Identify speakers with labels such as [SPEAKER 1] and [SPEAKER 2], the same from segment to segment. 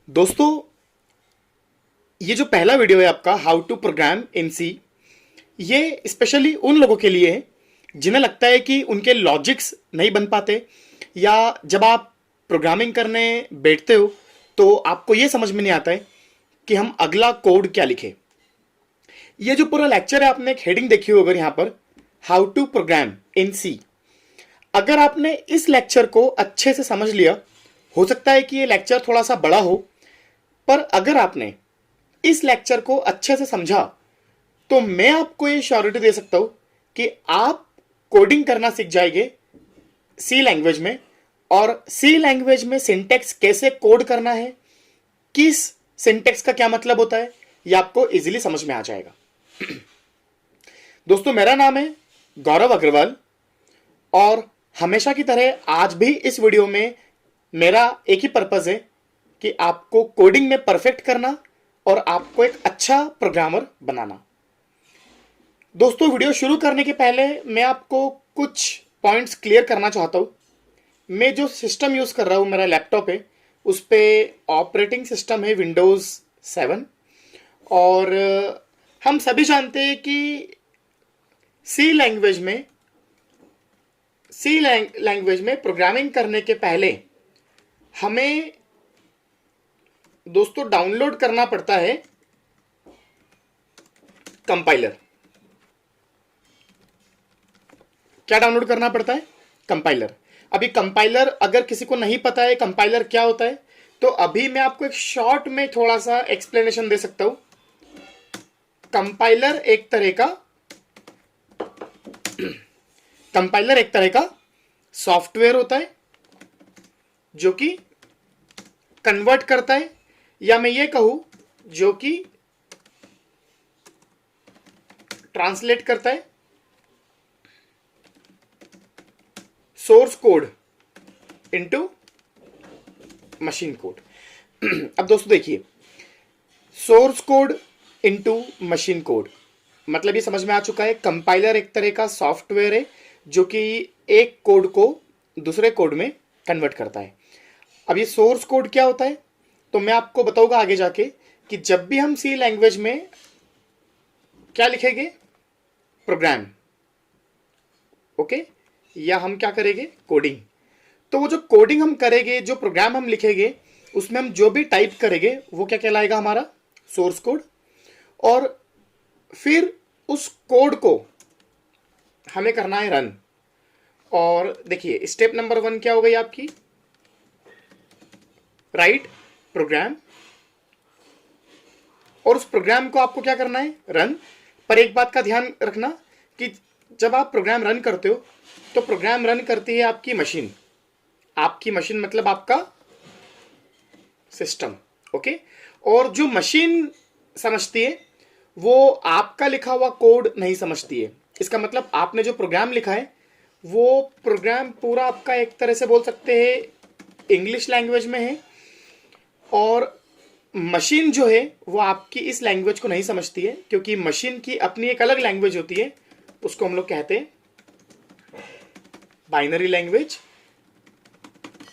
[SPEAKER 1] दोस्तों, ये जो पहला वीडियो है आपका हाउ टू प्रोग्राम इन सी, ये स्पेशली उन लोगों के लिए है जिन्हें लगता है कि उनके लॉजिक्स नहीं बन पाते, या जब आप प्रोग्रामिंग करने बैठते हो तो आपको ये समझ में नहीं आता है कि हम अगला कोड क्या लिखें। ये जो पूरा लेक्चर है, आपने एक हेडिंग देखी हो अगर यहाँ पर, हाउ टू प्रोग्राम इन सी। अगर आपने इस लेक्चर को अच्छे से समझ लिया, हो सकता है कि ये लेक्चर थोड़ा सा बड़ा हो, पर अगर आपने इस लेक्चर को अच्छे से समझा तो मैं आपको ये श्योरिटी दे सकता हूं कि आप कोडिंग करना सीख जाएंगे सी लैंग्वेज में, और सी लैंग्वेज में सिंटेक्स कैसे कोड करना है, किस सिंटेक्स का क्या मतलब होता है, ये आपको इजीली समझ में आ जाएगा। दोस्तों, मेरा नाम है गौरव अग्रवाल, और हमेशा की तरह आज भी इस वीडियो में मेरा एक ही पर्पज है कि आपको कोडिंग में परफेक्ट करना और आपको एक अच्छा प्रोग्रामर बनाना। दोस्तों, वीडियो शुरू करने के पहले मैं आपको कुछ पॉइंट्स क्लियर करना चाहता हूं। मैं जो सिस्टम यूज कर रहा हूं, मेरा लैपटॉप है, उस पे ऑपरेटिंग सिस्टम है विंडोज 7, और हम सभी जानते हैं कि सी लैंग्वेज में प्रोग्रामिंग करने के पहले हमें दोस्तों डाउनलोड करना पड़ता है कंपाइलर। क्या डाउनलोड करना पड़ता है? कंपाइलर। अभी कंपाइलर अगर किसी को नहीं पता है कंपाइलर क्या होता है, तो अभी मैं आपको एक शॉर्ट में थोड़ा सा एक्सप्लेनेशन दे सकता हूं। कंपाइलर एक तरह का सॉफ्टवेयर होता है जो कि कन्वर्ट करता है, या मैं ये कहूं जो कि ट्रांसलेट करता है source code into machine code. अब दोस्तों देखिए, source code into machine code मतलब ये समझ में आ चुका है। कंपाइलर एक तरह का सॉफ्टवेयर है जो कि एक कोड को दूसरे कोड में कन्वर्ट करता है। अब ये सोर्स कोड क्या होता है तो मैं आपको बताऊंगा आगे जाके कि जब भी हम सी लैंग्वेज में क्या लिखेंगे, प्रोग्राम, ओके, या हम क्या करेंगे, कोडिंग, तो वो जो कोडिंग हम करेंगे, जो प्रोग्राम हम लिखेंगे, उसमें हम जो भी टाइप करेंगे वो क्या कहलाएगा, हमारा सोर्स कोड। और फिर उस कोड को हमें करना है रन। और देखिए, स्टेप नंबर 1 क्या हो गई आपकी, राइट प्रोग्राम, और उस प्रोग्राम को आपको क्या करना है, रन। पर एक बात का ध्यान रखना कि जब आप प्रोग्राम रन करते हो तो प्रोग्राम रन करती है आपकी मशीन। आपकी मशीन मतलब आपका सिस्टम, ओके। और जो मशीन समझती है वो आपका लिखा हुआ कोड नहीं समझती है। इसका मतलब आपने जो प्रोग्राम लिखा है वो प्रोग्राम पूरा आपका एक तरह से बोल सकते हैं इंग्लिश लैंग्वेज में है, और मशीन जो है वो आपकी इस लैंग्वेज को नहीं समझती है, क्योंकि मशीन की अपनी एक अलग लैंग्वेज होती है, उसको हम लोग कहते हैं बाइनरी लैंग्वेज,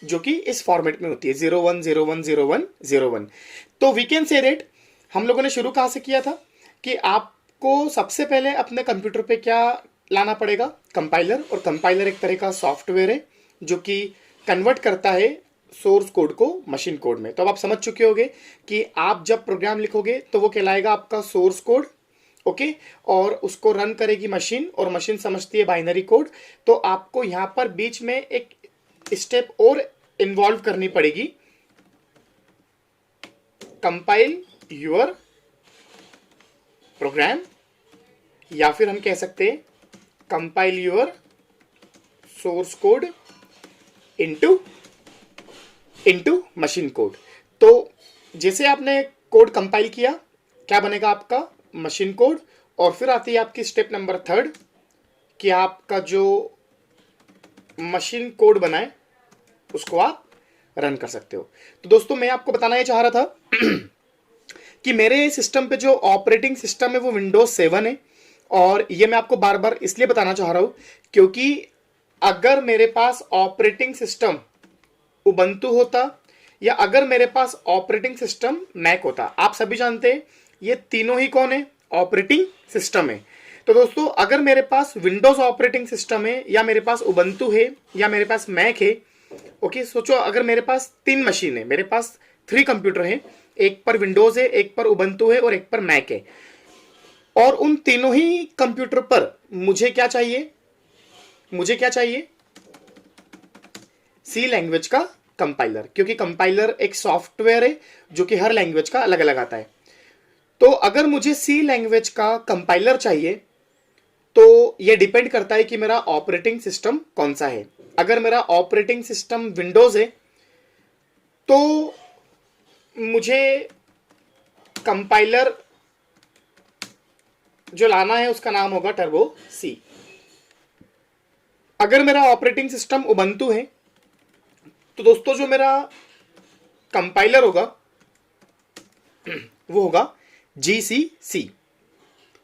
[SPEAKER 1] जो कि इस फॉर्मेट में होती है 01010101। तो वी कैन से दैट हम लोगों ने शुरू कहां से किया था कि आपको सबसे पहले अपने कंप्यूटर पे क्या लाना पड़ेगा, कंपाइलर। और कंपाइलर एक तरह का सॉफ्टवेयर है जो कि कन्वर्ट करता है सोर्स कोड को मशीन कोड में। तो अब आप समझ चुके होंगे कि आप जब प्रोग्राम लिखोगे तो वो कहलाएगा आपका सोर्स कोड, ओके, और उसको रन करेगी मशीन, और मशीन समझती है बाइनरी कोड। तो आपको यहां पर बीच में एक स्टेप और इन्वॉल्व करनी पड़ेगी, कंपाइल योर प्रोग्राम, या फिर हम कह सकते हैं compile your source code into machine code. तो जैसे आपने कोड कंपाइल किया, क्या बनेगा आपका मशीन कोड। और फिर आती है आपकी स्टेप नंबर 3 कि आपका जो मशीन कोड बनाए उसको आप रन कर सकते हो। तो दोस्तों, मैं आपको बताना ये चाह रहा था कि मेरे सिस्टम पे जो ऑपरेटिंग सिस्टम है वो विंडोज 7 है, और ये मैं आपको बार बार इसलिए बताना चाह रहा हूं क्योंकि अगर मेरे पास ऑपरेटिंग सिस्टम उबंटू होता या अगर मेरे पास ऑपरेटिंग सिस्टम मैक होता। आप सभी जानते हैं ये तीनों ही कौन है, ऑपरेटिंग सिस्टम है। तो दोस्तों अगर मेरे पास विंडोज ऑपरेटिंग सिस्टम है, या मेरे पास उबंटू है, या मेरे पास मैक है, ओके, सोचो अगर मेरे पास 3 मशीन है, मेरे पास 3 कंप्यूटर है, एक पर विंडोज है, एक पर उबंटू है और एक पर मैक है, और उन तीनों ही कंप्यूटर पर मुझे क्या चाहिए, मुझे क्या चाहिए, सी लैंग्वेज का कंपाइलर, क्योंकि कंपाइलर एक सॉफ्टवेयर है जो कि हर लैंग्वेज का अलग अलग आता है। तो अगर मुझे सी लैंग्वेज का कंपाइलर चाहिए तो यह डिपेंड करता है कि मेरा ऑपरेटिंग सिस्टम कौन सा है। अगर मेरा ऑपरेटिंग सिस्टम विंडोज है तो मुझे कंपाइलर जो लाना है उसका नाम होगा टर्बो सी। अगर मेरा ऑपरेटिंग सिस्टम उबंटू है तो दोस्तों जो मेरा कंपाइलर होगा वो होगा GCC।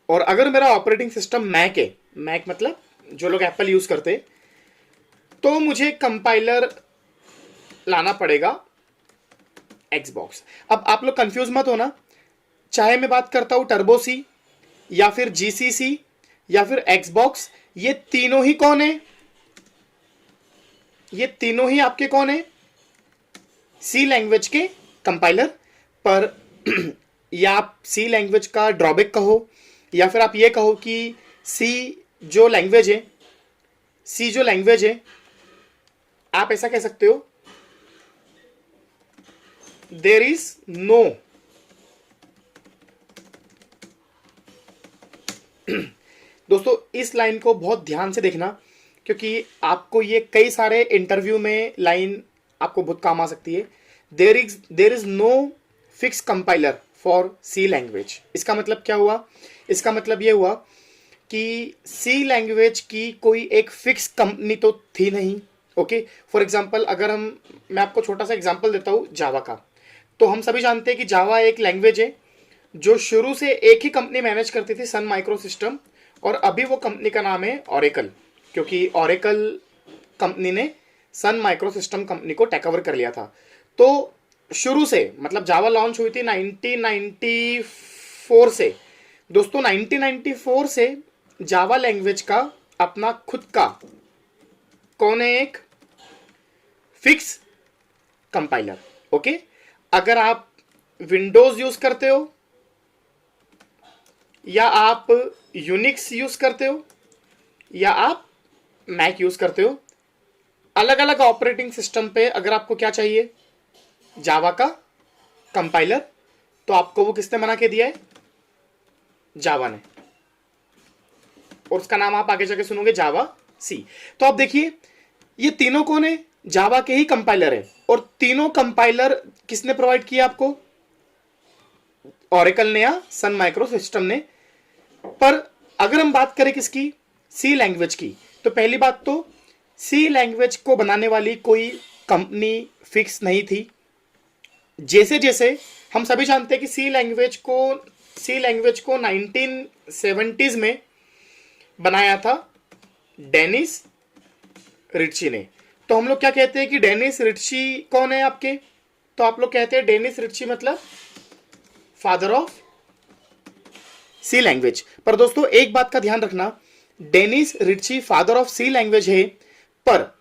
[SPEAKER 1] और अगर मेरा ऑपरेटिंग सिस्टम मैक है, मैक मतलब जो लोग एप्पल यूज करते हैं, तो मुझे कंपाइलर लाना पड़ेगा Xbox। अब आप लोग कंफ्यूज मत होना, चाहे मैं बात करता हूं टर्बो सी या फिर GCC या फिर Xbox, ये तीनों ही कौन है, ये तीनों ही आपके कौन है, सी लैंग्वेज के कंपाइलर। पर या आप सी लैंग्वेज का ड्रॉबैक कहो, या फिर आप ये कहो कि सी जो लैंग्वेज है, सी जो लैंग्वेज है, आप ऐसा कह सकते हो, देयर इज नो दोस्तों इस लाइन को बहुत ध्यान से देखना, क्योंकि आपको ये कई सारे इंटरव्यू में लाइन आपको बहुत काम आ सकती है। There is no fix compiler for C language. इसका मतलब क्या हुआ, इसका मतलब ये हुआ कि सी लैंग्वेज की कोई एक फिक्स कंपनी तो थी नहीं। ओके, फॉर एग्जांपल अगर मैं आपको छोटा सा एग्जांपल देता हूँ जावा का। तो हम सभी जानते हैं कि जावा एक लैंग्वेज है जो शुरू से एक ही कंपनी मैनेज करती थी, सन माइक्रो सिस्टम, और अभी वो कंपनी का नाम है ऑरेकल, क्योंकि ऑरेकल कंपनी ने सन माइक्रो सिस्टम कंपनी को टेक ओवर कर लिया था। तो शुरू से मतलब जावा लॉन्च हुई थी 1994 से। दोस्तों 1994 से जावा लैंग्वेज का अपना खुद का कौन है, एक फिक्स कंपाइलर। ओके, अगर आप विंडोज यूज करते हो, या आप यूनिक्स यूज करते हो, या आप मैक यूज करते हो, अलग अलग ऑपरेटिंग सिस्टम पे अगर आपको क्या चाहिए, जावा का कंपाइलर, तो आपको वो किसने बना के दिया है, जावा ने, और उसका नाम आप आगे जाके सुनोगे जावा सी। तो आप देखिए ये तीनों कौन है, जावा के ही कंपाइलर है, और तीनों कंपाइलर किसने प्रोवाइड किया आपको, ऑरेकल ने या सन माइक्रो सिस्टम ने। पर अगर हम बात करें किसकी, सी लैंग्वेज की, तो पहली बात तो सी लैंग्वेज को बनाने वाली कोई कंपनी फिक्स नहीं थी। जैसे जैसे हम सभी जानते हैं कि सी लैंग्वेज को 1970s में बनाया था डेनिस रिच्ची ने। तो हम लोग क्या कहते हैं कि डेनिस रिच्ची कौन है आपके, तो आप लोग कहते हैं डेनिस रिच्ची मतलब फादर ऑफ सी लैंग्वेज। पर दोस्तों एक बात का ध्यान रखना, Dennis Ritchie father of C language है, पर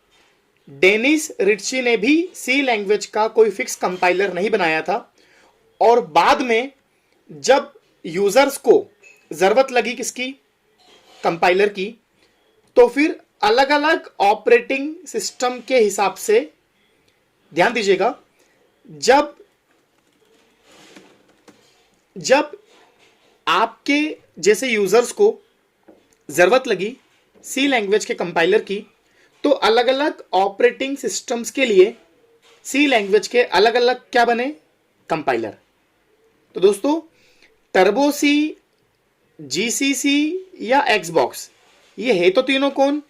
[SPEAKER 1] डेनिस रिच्ची ने भी सी लैंग्वेज का कोई फिक्स कंपाइलर नहीं बनाया था। और बाद में जब यूजर्स को जरूरत लगी किसकी, कंपाइलर की, तो फिर अलग अलग ऑपरेटिंग सिस्टम के हिसाब से, ध्यान दीजिएगा, जब आपके जैसे यूजर्स को जरूरत लगी सी लैंग्वेज के कंपाइलर की, तो अलग अलग ऑपरेटिंग सिस्टम्स के लिए सी लैंग्वेज के अलग अलग क्या बने, कंपाइलर। तो दोस्तों टर्बो सी, GCC या Xbox, ये है तो तीनों कौन,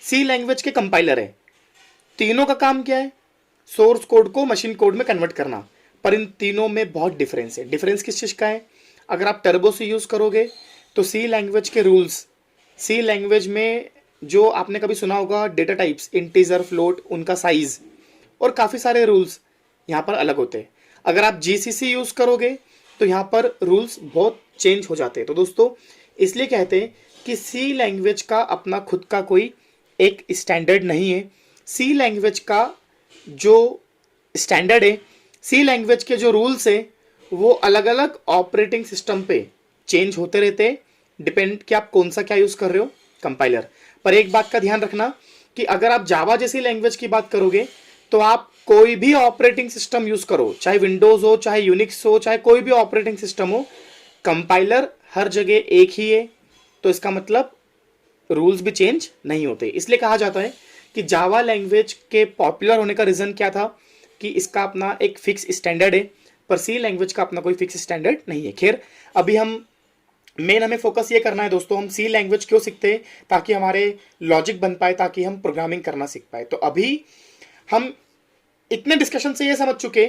[SPEAKER 1] सी लैंग्वेज के कंपाइलर है। तीनों का काम क्या है, सोर्स कोड को मशीन कोड में कन्वर्ट करना। पर इन तीनों में बहुत डिफरेंस है। डिफरेंस किस चीज का है, अगर आप टर्बो सी यूज करोगे तो सी लैंग्वेज के रूल्स, सी लैंग्वेज में जो आपने कभी सुना होगा डेटा टाइप्स, इंटीजर, फ्लोट, उनका साइज और काफी सारे रूल्स यहाँ पर अलग होते हैं। अगर आप जीसीसी यूज करोगे तो यहाँ पर रूल्स बहुत चेंज हो जाते हैं। तो दोस्तों इसलिए कहते हैं कि सी लैंग्वेज का अपना खुद का कोई एक स्टैंडर्ड नहीं है। सी लैंग्वेज का जो स्टैंडर्ड है, सी लैंग्वेज के जो रूल्स है, वो अलग अलग ऑपरेटिंग सिस्टम पे चेंज होते रहते हैं, डिपेंड कि आप कौन सा क्या यूज कर रहे हो कंपाइलर। पर एक बात का ध्यान रखना कि अगर आप जावा जैसी लैंग्वेज की बात करोगे तो आप कोई भी ऑपरेटिंग सिस्टम यूज करो, चाहे विंडोज हो, चाहे यूनिक्स हो, चाहे कोई भी ऑपरेटिंग सिस्टम हो, कंपाइलर हर जगह एक ही है। तो इसका मतलब रूल्स भी चेंज नहीं होते। इसलिए कहा जाता है कि जावा लैंग्वेज के पॉपुलर होने का रीजन क्या था कि इसका अपना एक फिक्स स्टैंडर्ड है, पर सी लैंग्वेज का अपना कोई फिक्स स्टैंडर्ड नहीं है। खैर अभी हमें फोकस ये करना है दोस्तों, हम सी लैंग्वेज क्यों सीखते हैं, ताकि हमारे लॉजिक बन पाए, ताकि हम प्रोग्रामिंग करना सीख पाए। तो अभी हम इतने डिस्कशन से ये समझ चुके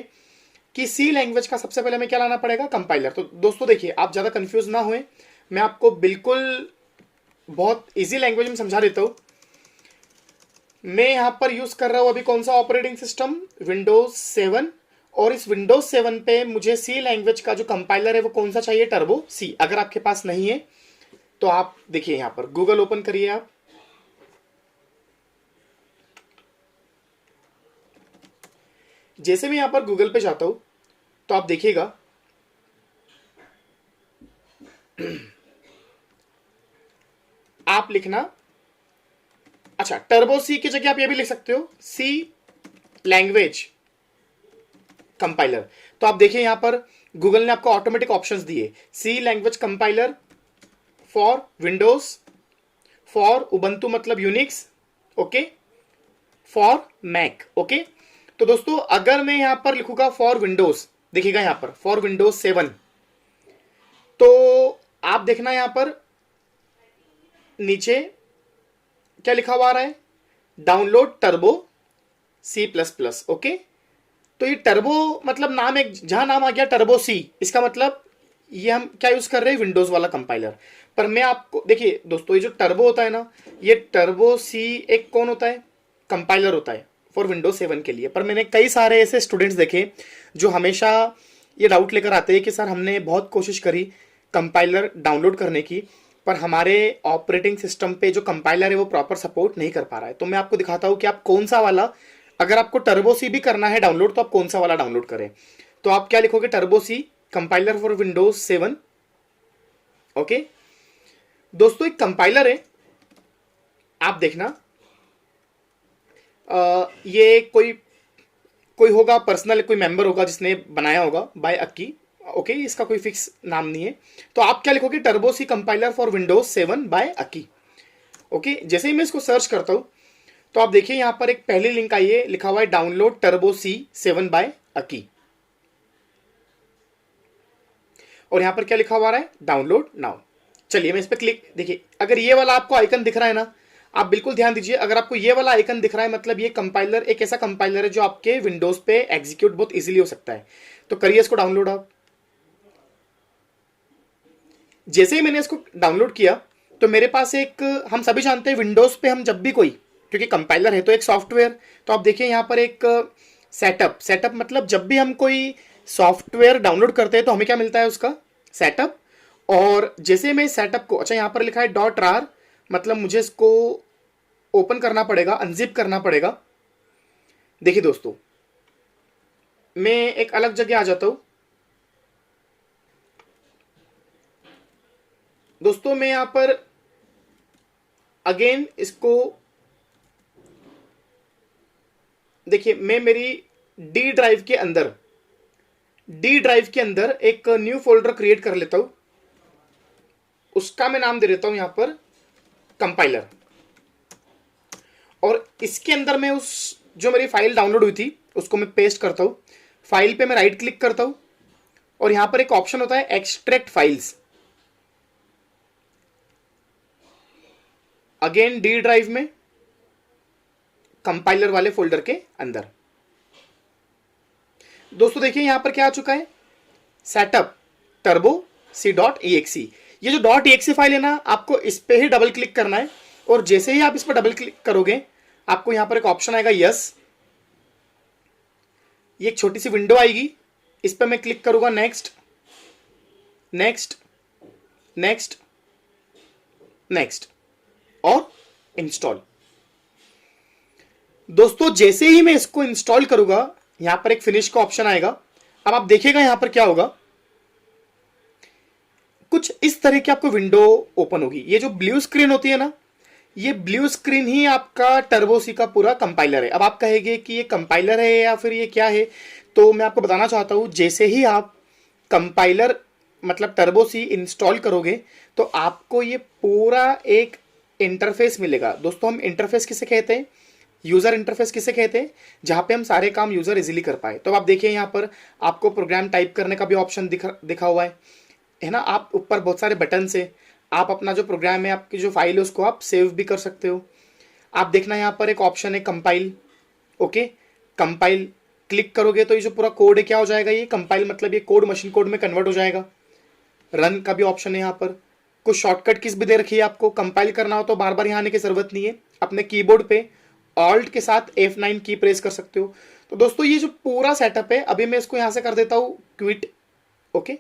[SPEAKER 1] कि सी लैंग्वेज का सबसे पहले हमें क्या लाना पड़ेगा, कंपाइलर। तो दोस्तों देखिए, आप ज़्यादा कंफ्यूज ना हुए, मैं आपको बिल्कुल बहुत इजी लैंग्वेज में समझा देता हूँ। मैं यहाँ पर यूज़ कर रहा हूँ अभी कौन सा ऑपरेटिंग सिस्टम, विंडोज 7। और इस विंडोज 7 पे मुझे सी लैंग्वेज का जो कंपाइलर है वो कौन सा चाहिए, टर्बो सी। अगर आपके पास नहीं है तो आप देखिए यहाँ पर गूगल ओपन करिए आप, जैसे मैं यहाँ पर गूगल पे जाता हूँ तो आप देखिएगा आप लिखना, अच्छा टर्बो सी की जगह आप ये भी लिख सकते हो, सी लैंग्वेज कंपाइलर। तो आप देखिए यहाँ पर गूगल ने आपको ऑटोमेटिक ऑप्शंस दिए, C language compiler for Windows, for Ubuntu मतलब Unix, okay, for Mac, okay. तो दोस्तों अगर मैं यहां पर लिखूंगा फॉर विंडोज, देखिएगा यहां पर फॉर विंडोज 7, तो आप देखना यहां पर नीचे क्या लिखा हुआ आ रहा है, download Turbo C plus plus, okay. तो ये टर्बो मतलब नाम, एक जहां नाम आ गया टर्बो सी, इसका मतलब ये हम क्या यूज कर रहे हैं, विंडोज वाला कंपाइलर। पर मैं आपको देखिए दोस्तों, ये जो टर्बो होता है ना, ये टर्बो सी एक कौन होता है, कंपाइलर होता है फॉर विंडोज 7 के लिए। पर मैंने कई सारे ऐसे स्टूडेंट्स देखे जो हमेशा ये डाउट लेकर आते हैं कि सर हमने बहुत कोशिश करी कंपाइलर डाउनलोड करने की, पर हमारे ऑपरेटिंग सिस्टम पे जो कंपाइलर है वो प्रॉपर सपोर्ट नहीं कर पा रहा है। तो मैं आपको दिखाता हूँ कि आप कौन सा वाला, अगर आपको टर्बो सी भी करना है डाउनलोड, तो आप कौन सा वाला डाउनलोड करें। तो आप क्या लिखोगे, Turbo C compiler for Windows 7, okay. दोस्तों एक कंपाइलर है, आप देखना ये कोई कोई होगा पर्सनल, कोई मेंबर होगा जिसने बनाया होगा बाय अक्की, ओके। इसका कोई फिक्स नाम नहीं है। तो आप क्या लिखोगे, Turbo C compiler for Windows 7 by Akki, okay. जैसे ही मैं इसको सर्च करता हूं तो आप देखिए यहां पर एक पहली लिंक आई है, लिखा हुआ है डाउनलोड टर्बो सी 7 बाय अक्की, और यहां पर क्या लिखा हुआ है, डाउनलोड नाउ। चलिए मैं इस पर क्लिक, देखिए अगर ये वाला आपको आइकन दिख रहा है ना, आप बिल्कुल ध्यान दीजिए, अगर आपको ये वाला आइकन दिख रहा है मतलब ये कंपाइलर एक ऐसा कंपाइलर है जो आपके विंडोज पे एग्जीक्यूट बहुत इजीली हो सकता है। तो करिए इसको डाउनलोड आप। जैसे ही मैंने इसको डाउनलोड किया तो मेरे पास एक, हम सभी जानते हैं विंडोज पे हम जब भी कोई, क्योंकि कंपाइलर है तो एक सॉफ्टवेयर, तो आप देखिए यहाँ पर एक सेटअप मतलब जब भी हम कोई सॉफ्टवेयर डाउनलोड करते हैं तो हमें क्या मिलता है, उसका सेटअप। और जैसे मैं सेटअप को, अच्छा यहाँ पर लिखा है डॉट रार, मतलब मुझे इसको ओपन करना पड़ेगा, अनजिप करना पड़ेगा। देखिए दोस्तों मैं एक अलग जगह आ जाता हूं। दोस्तों मैं यहां पर अगेन इसको देखिए, मैं मेरी डी ड्राइव के अंदर एक न्यू फोल्डर क्रिएट कर लेता हूं, उसका मैं नाम दे देता हूं यहां पर कंपाइलर। और इसके अंदर मैं उस जो मेरी फाइल डाउनलोड हुई थी उसको मैं पेस्ट करता हूं। फाइल पे मैं राइट क्लिक करता हूं और यहां पर एक ऑप्शन होता है extract files, again D drive में कंपाइलर वाले फोल्डर के अंदर। दोस्तों देखिए यहां पर क्या आ चुका है, setup Turbo C dot exe. ये जो डॉट ई एक्सी फाइल है ना, आपको इस पे ही डबल क्लिक करना है, और जैसे ही आप इस पर डबल क्लिक करोगे आपको यहां पर एक ऑप्शन आएगा यस। ये एक छोटी सी विंडो आएगी, इस पर मैं क्लिक करूंगा, नेक्स्ट नेक्स्ट नेक्स्ट नेक्स्ट और इंस्टॉल। दोस्तों जैसे ही मैं इसको इंस्टॉल करूंगा यहां पर एक फिनिश का ऑप्शन आएगा। अब आप देखिएगा यहां पर क्या होगा, कुछ इस तरह की आपको विंडो ओपन होगी। ये जो ब्लू स्क्रीन होती है ना, ये ब्लू स्क्रीन ही आपका टर्बो सी का पूरा कंपाइलर है। अब आप कहेंगे कि ये कंपाइलर है या फिर ये क्या है, तो मैं आपको बताना चाहता हूं, जैसे ही आप कंपाइलर मतलब टर्बो सी इंस्टॉल करोगे तो आपको ये पूरा एक इंटरफेस मिलेगा। दोस्तों हम इंटरफेस किसे कहते हैं, यूजर इंटरफेस किसे कहते हैं, जहां पे हम सारे काम यूजर इजीली कर पाए। तो आप देखिए यहाँ पर आपको प्रोग्राम टाइप करने का भी ऑप्शन दिखा हुआ है ना। आप ऊपर बहुत सारे बटन से आप अपना जो प्रोग्राम है, आपकी जो फाइल है, उसको आप सेव भी कर सकते हो। आप देखना यहाँ पर एक ऑप्शन है कंपाइल। ओके, कंपाइल क्लिक करोगे तो ये जो पूरा कोड है क्या हो जाएगा, ये कंपाइल मतलब ये कोड मशीन कोड में कन्वर्ट हो जाएगा। रन का भी ऑप्शन है यहाँ पर। कुछ शॉर्टकट कीज भी दे रखी है, आपको कंपाइल करना हो तो बार बार यहाँ आने की जरूरत नहीं है, अपने कीबोर्ड पे ऑल्ट के साथ F9 की प्रेस कर सकते हो। तो दोस्तों ये जो पूरा सेटअप है, अभी मैं इसको यहां से कर देता हूं क्विट। ओके,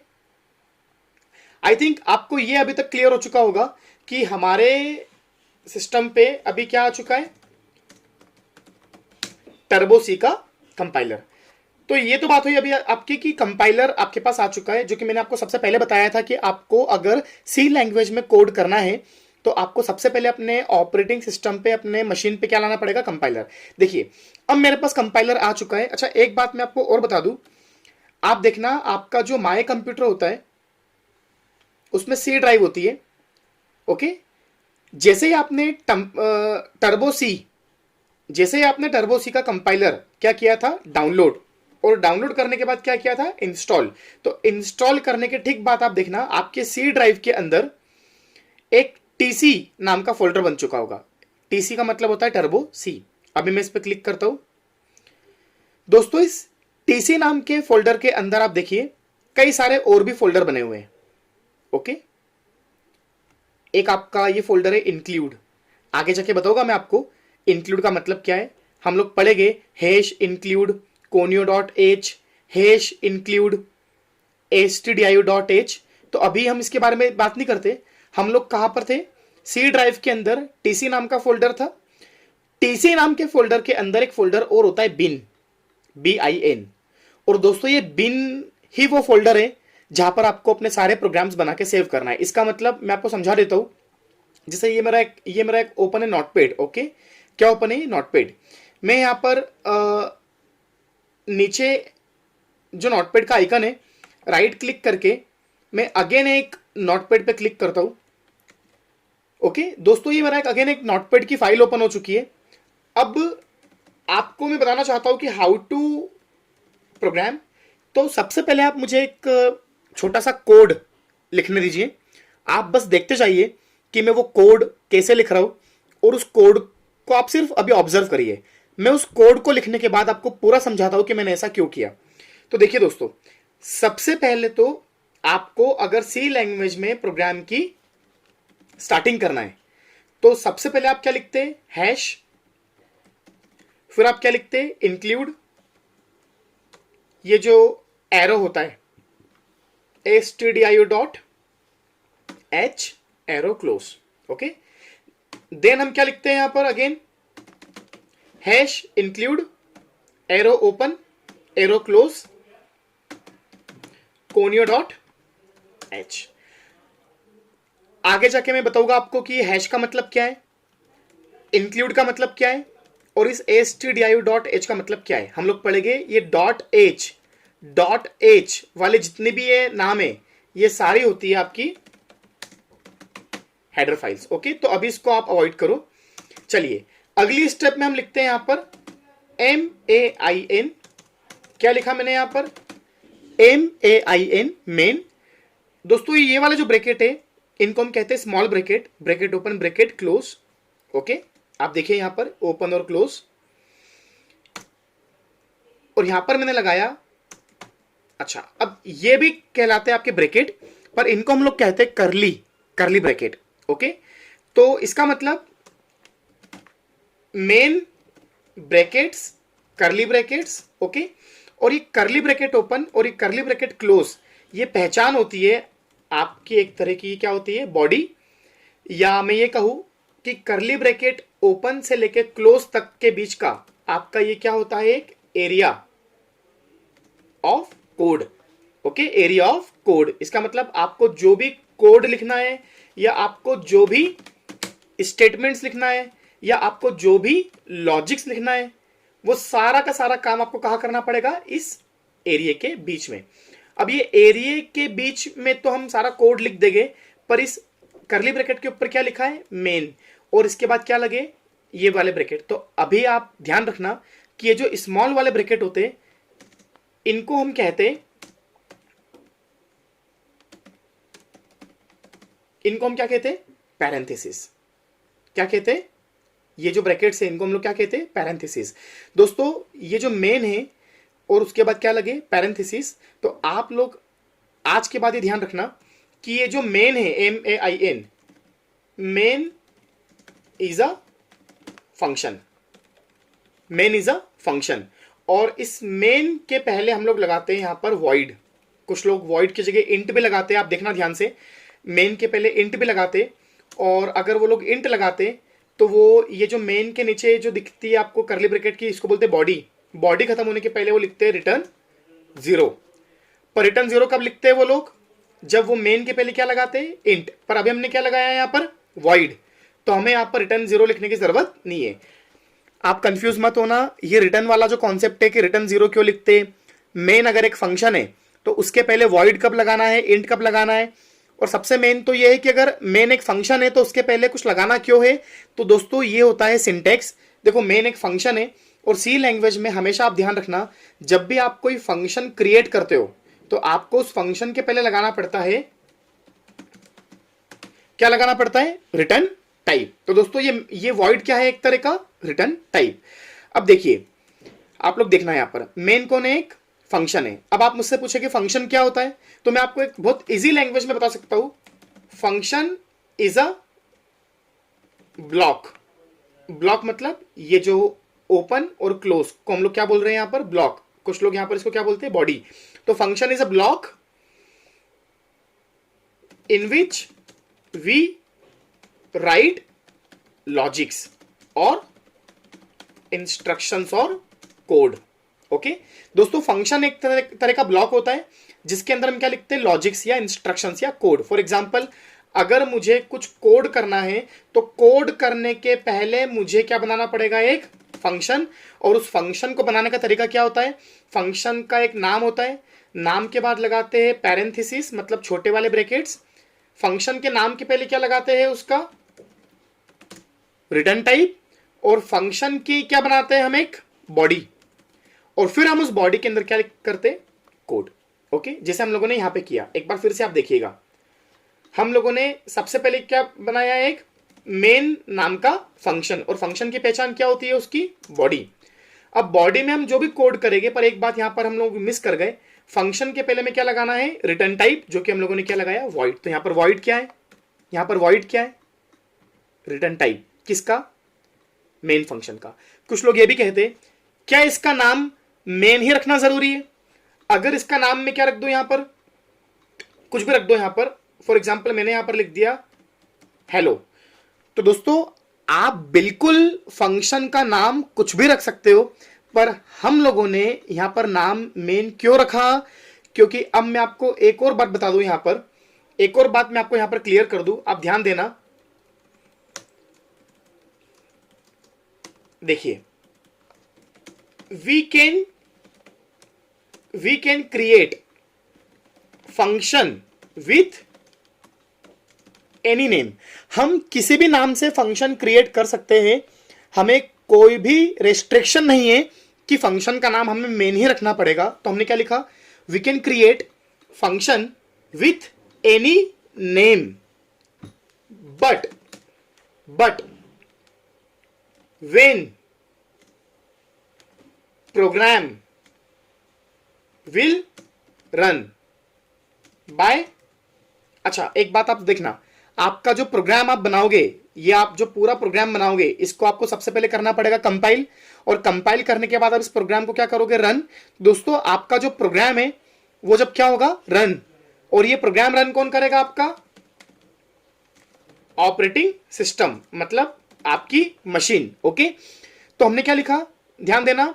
[SPEAKER 1] आई थिंक आपको ये अभी तक क्लियर हो चुका होगा कि हमारे सिस्टम पे अभी क्या आ चुका है, टर्बो सी का कंपाइलर। तो ये तो बात हुई अभी आपकी कि कंपाइलर आपके पास आ चुका है, जो कि मैंने आपको सबसे पहले बताया था कि आपको अगर सी लैंग्वेज में कोड करना है तो आपको सबसे पहले अपने ऑपरेटिंग सिस्टम पे, अपने मशीन पे क्या लाना पड़ेगा, कंपाइलर। देखिए अब मेरे पास कंपाइलर आ चुका है। अच्छा एक बात मैं आपको और बता दूं, आप देखना आपका जो माय कंप्यूटर होता है उसमें सी ड्राइव होती है। ओके, जैसे ही आपने टर्बो सी जैसे ही आपने टर्बो सी का कंपाइलर क्या किया था, डाउनलोड, और डाउनलोड करने के बाद क्या किया था, इंस्टॉल। तो इंस्टॉल करने के ठीक बाद आप देखना आपके सी ड्राइव के अंदर एक टीसी नाम का फोल्डर बन चुका होगा। टीसी का मतलब होता है टर्बो सी। अभी मैं इस पर क्लिक करता हूं। दोस्तों इस टीसी नाम के फोल्डर के अंदर आप देखिए कई सारे और भी फोल्डर बने हुए हैं। ओके, एक आपका ये फोल्डर है इंक्लूड। आगे जाके बताऊंगा मैं आपको इंक्लूड का मतलब क्या है। हम लोग पढ़ेंगे hash include conio.h, hash include stdio.h। तो अभी हम इसके बारे में बात नहीं करते। हम लोग कहां पर थे, सी ड्राइव के अंदर टीसी नाम का फोल्डर था। टीसी नाम के फोल्डर के अंदर एक फोल्डर और होता है बिन, BIN। और दोस्तों ये बिन ही वो फोल्डर है जहां पर आपको अपने सारे प्रोग्राम्स बना के सेव करना है। इसका मतलब मैं आपको समझा देता हूं। जैसे ये मेरा एक ओपन है नोटपैड। ओके, क्या ओपन है, नोटपैड। मैं यहां पर नीचे जो नोटपैड का आइकन है, राइट क्लिक करके मैं अगेन एक नोटपैड पे क्लिक करता हूं। ओके दोस्तों, ये मेरा अगेन एक नोटपैड की फाइल ओपन हो चुकी है। अब आपको मैं बताना चाहता हूं कि हाउ टू प्रोग्राम। तो सबसे पहले आप मुझे एक छोटा सा कोड लिखने दीजिए। आप बस देखते जाइए कि मैं वो कोड कैसे लिख रहा हूं, और उस कोड को आप सिर्फ अभी ऑब्जर्व करिए। मैं उस कोड को लिखने के बाद आपको पूरा समझाता हूं कि मैंने ऐसा क्यों किया। तो देखिए दोस्तों, सबसे पहले तो आपको अगर सी लैंग्वेज में प्रोग्राम की स्टार्टिंग करना है तो सबसे पहले आप क्या लिखते हैं, हैश, फिर आप क्या लिखते हैं, इंक्लूड, ये जो एरो होता है stdio.h arrow close. Okay, then हम क्या लिखते हैं यहां पर, again hash include arrow open arrow close conio.h। आगे जाके मैं बताऊंगा आपको कि हैश का मतलब क्या है, इंक्लूड का मतलब क्या है, और इस stdio.h का मतलब क्या है। हम लोग पढ़ेंगे ये .h वाले जितने भी ये नाम है, ये सारी होती है आपकी हेडर फाइल्स। ओके, तो अभी इसको आप अवॉइड करो। चलिए अगली स्टेप में हम लिखते हैं यहां पर MAIN। क्या लिखा मैंने यहां पर, MAIN, मेन। दोस्तों ये वाले जो ब्रैकेट है इनको हम कहते हैं small bracket, bracket open bracket close. Okay, आप देखिए यहां पर ओपन और क्लोज, और यहां पर मैंने लगाया। अच्छा, अब ये भी कहलाते हैं आपके ब्रैकेट, पर इनको हम लोग कहते हैं करली ब्रैकेट। ओके, तो इसका मतलब मेन ब्रैकेट्स, करली ब्रैकेट्स। ओके, और ये करली ब्रैकेट ओपन और ये करली ब्रैकेट क्लोज, ये पहचान होती है आपकी एक तरह की, क्या होती है, बॉडी। या मैं ये कहूं कि करली ब्रैकेट ओपन से लेके क्लोज तक के बीच का आपका ये क्या होता है, एक area of code. Okay, area of code, इसका मतलब आपको जो भी कोड लिखना है या आपको जो भी स्टेटमेंट्स लिखना है या आपको जो भी लॉजिक्स लिखना है, वो सारा का सारा काम आपको कहां करना पड़ेगा, इस एरिया के बीच में। अब ये एरिया के बीच में तो हम सारा कोड लिख देंगे, पर इस करली ब्रैकेट के ऊपर क्या लिखा है, मेन, और इसके बाद क्या लगे, ये वाले ब्रैकेट। तो अभी आप ध्यान रखना कि ये जो स्मॉल वाले ब्रैकेट होते हैं इनको हम कहते हैं, इनको हम क्या कहते हैं, पैरेंथेसिस। क्या कहते हैं, ये जो ब्रैकेट्स है इनको हम लोग क्या कहते हैं, पैरेंथेसिस। दोस्तों ये जो मेन है और उसके बाद क्या लगे, पैरेंथेसिस। तो आप लोग आज के बाद ये ध्यान रखना कि ये जो मेन है, MAIN, main is a function, main is a function. और इस मेन के पहले हम लोग लगाते हैं यहां पर वॉइड। कुछ लोग वॉइड की जगह इंट भी लगाते हैं, आप देखना ध्यान से, मेन के पहले इंट भी लगाते। और अगर वो लोग इंट लगाते तो वो ये जो मेन के नीचे जो दिखती है आपको करली ब्रैकेट की, इसको बोलते हैं बॉडी। बॉडी खत्म होने के पहले वो लिखते हैं रिटर्न 0। पर रिटर्न 0 कब लिखते हैं वो लोग, जब वो मेन के पहले क्या लगाते हैं, इंट। पर अभी हमने क्या लगाया है यहाँ पर, वॉइड, तो हमें यहाँ पर रिटर्न 0 लिखने की जरूरत नहीं है। आप कंफ्यूज मत होना, ये रिटर्न वाला जो कॉन्सेप्ट है कि रिटर्न 0 क्यों लिखते हैं, मेन अगर एक फंक्शन है तो उसके पहले वॉइड कब लगाना है, इंट कब लगाना है। और सबसे मेन तो ये है कि अगर मेन एक फंक्शन है तो उसके पहले कुछ लगाना क्यों है। तो दोस्तों ये होता है सिंटेक्स। देखो मेन एक फंक्शन है और सी लैंग्वेज में हमेशा आप ध्यान रखना, जब भी आप कोई फंक्शन क्रिएट करते हो तो आपको उस फंक्शन के पहले लगाना पड़ता है, क्या लगाना पड़ता है, रिटर्न टाइप। तो दोस्तों ये वॉइड क्या है, एक तरह का रिटर्न टाइप। अब देखिए आप लोग देखना यहां पर, मेन कौन है, एक फंक्शन है। अब आप मुझसे पूछे कि फंक्शन क्या होता है, तो मैं आपको एक बहुत इजी लैंग्वेज में बता सकता हूं, function is a block. Block मतलब ये जो ओपन और क्लोज को हम लोग क्या बोल रहे हैं यहां पर, ब्लॉक। कुछ लोग यहां पर इसको क्या बोलते हैं, बॉडी। तो function is a block in which we write logics और इंस्ट्रक्शंस और कोड। ओके दोस्तों, फंक्शन एक तरह का ब्लॉक होता है जिसके अंदर हम क्या लिखते हैं, लॉजिक्स या इंस्ट्रक्शंस या कोड। फॉर एग्जांपल अगर मुझे कुछ कोड करना है तो कोड करने के पहले मुझे क्या बनाना पड़ेगा, एक फंक्शन। और उस फंक्शन को बनाने का तरीका क्या होता है, फंक्शन का एक नाम होता है, नाम के बाद लगाते हैं पैरेंथेसिस मतलब छोटे वाले ब्रैकेट्स। फंक्शन के नाम के पहले क्या लगाते हैं, उसका रिटर्न टाइप। और फंक्शन की क्या बनाते हैं हम, एक बॉडी। और फिर हम उस बॉडी के अंदर क्या करते हैं, कोड। ओके, जैसे हम लोगों ने यहां पे किया, एक बार फिर से आप देखिएगा, हम लोगों ने सबसे पहले क्या बनाया, एक मेन नाम का फंक्शन। और फंक्शन की पहचान क्या होती है, उसकी बॉडी। अब बॉडी में हम जो भी कोड करेंगे, पर एक बात यहां पर हम लोग मिस कर गए, फंक्शन के पहले में क्या लगाना है, रिटर्न टाइप, जो कि हम लोगों ने क्या लगाया, वॉइड। तो यहां पर वॉइड क्या है, यहां पर वॉइड क्या है, रिटर्न टाइप। किसका, मेन फंक्शन का। कुछ लोग ये भी कहते हैं क्या इसका नाम मेन ही रखना जरूरी है, अगर इसका नाम में क्या रख दो, यहां पर कुछ भी रख दो। यहां पर फॉर एग्जांपल मैंने यहां पर लिख दिया हेलो। तो दोस्तों आप बिल्कुल फंक्शन का नाम कुछ भी रख सकते हो, पर हम लोगों ने यहां पर नाम मेन क्यों रखा, क्योंकि अब मैं आपको एक और बात बता दूं, यहां पर एक और बात मैं आपको यहां पर क्लियर कर दूं, आप ध्यान देना। देखिए we can create function with any name। हम किसी भी नाम से फंक्शन क्रिएट कर सकते हैं, हमें कोई भी रेस्ट्रिक्शन नहीं है कि फंक्शन का नाम हमें मेन ही रखना पड़ेगा। तो हमने क्या लिखा, we can create function with any name but when program will run by। अच्छा एक बात आप देखना, आपका जो प्रोग्राम आप बनाओगे, ये आप जो पूरा प्रोग्राम बनाओगे, इसको आपको सबसे पहले करना पड़ेगा कंपाइल, और कंपाइल करने के बाद आप इस प्रोग्राम को क्या करोगे, रन। दोस्तों आपका जो प्रोग्राम है वो जब क्या होगा, रन, और ये प्रोग्राम रन कौन करेगा, आपका ऑपरेटिंग सिस्टम, मतलब आपकी मशीन। ओके, तो हमने क्या लिखा, ध्यान देना,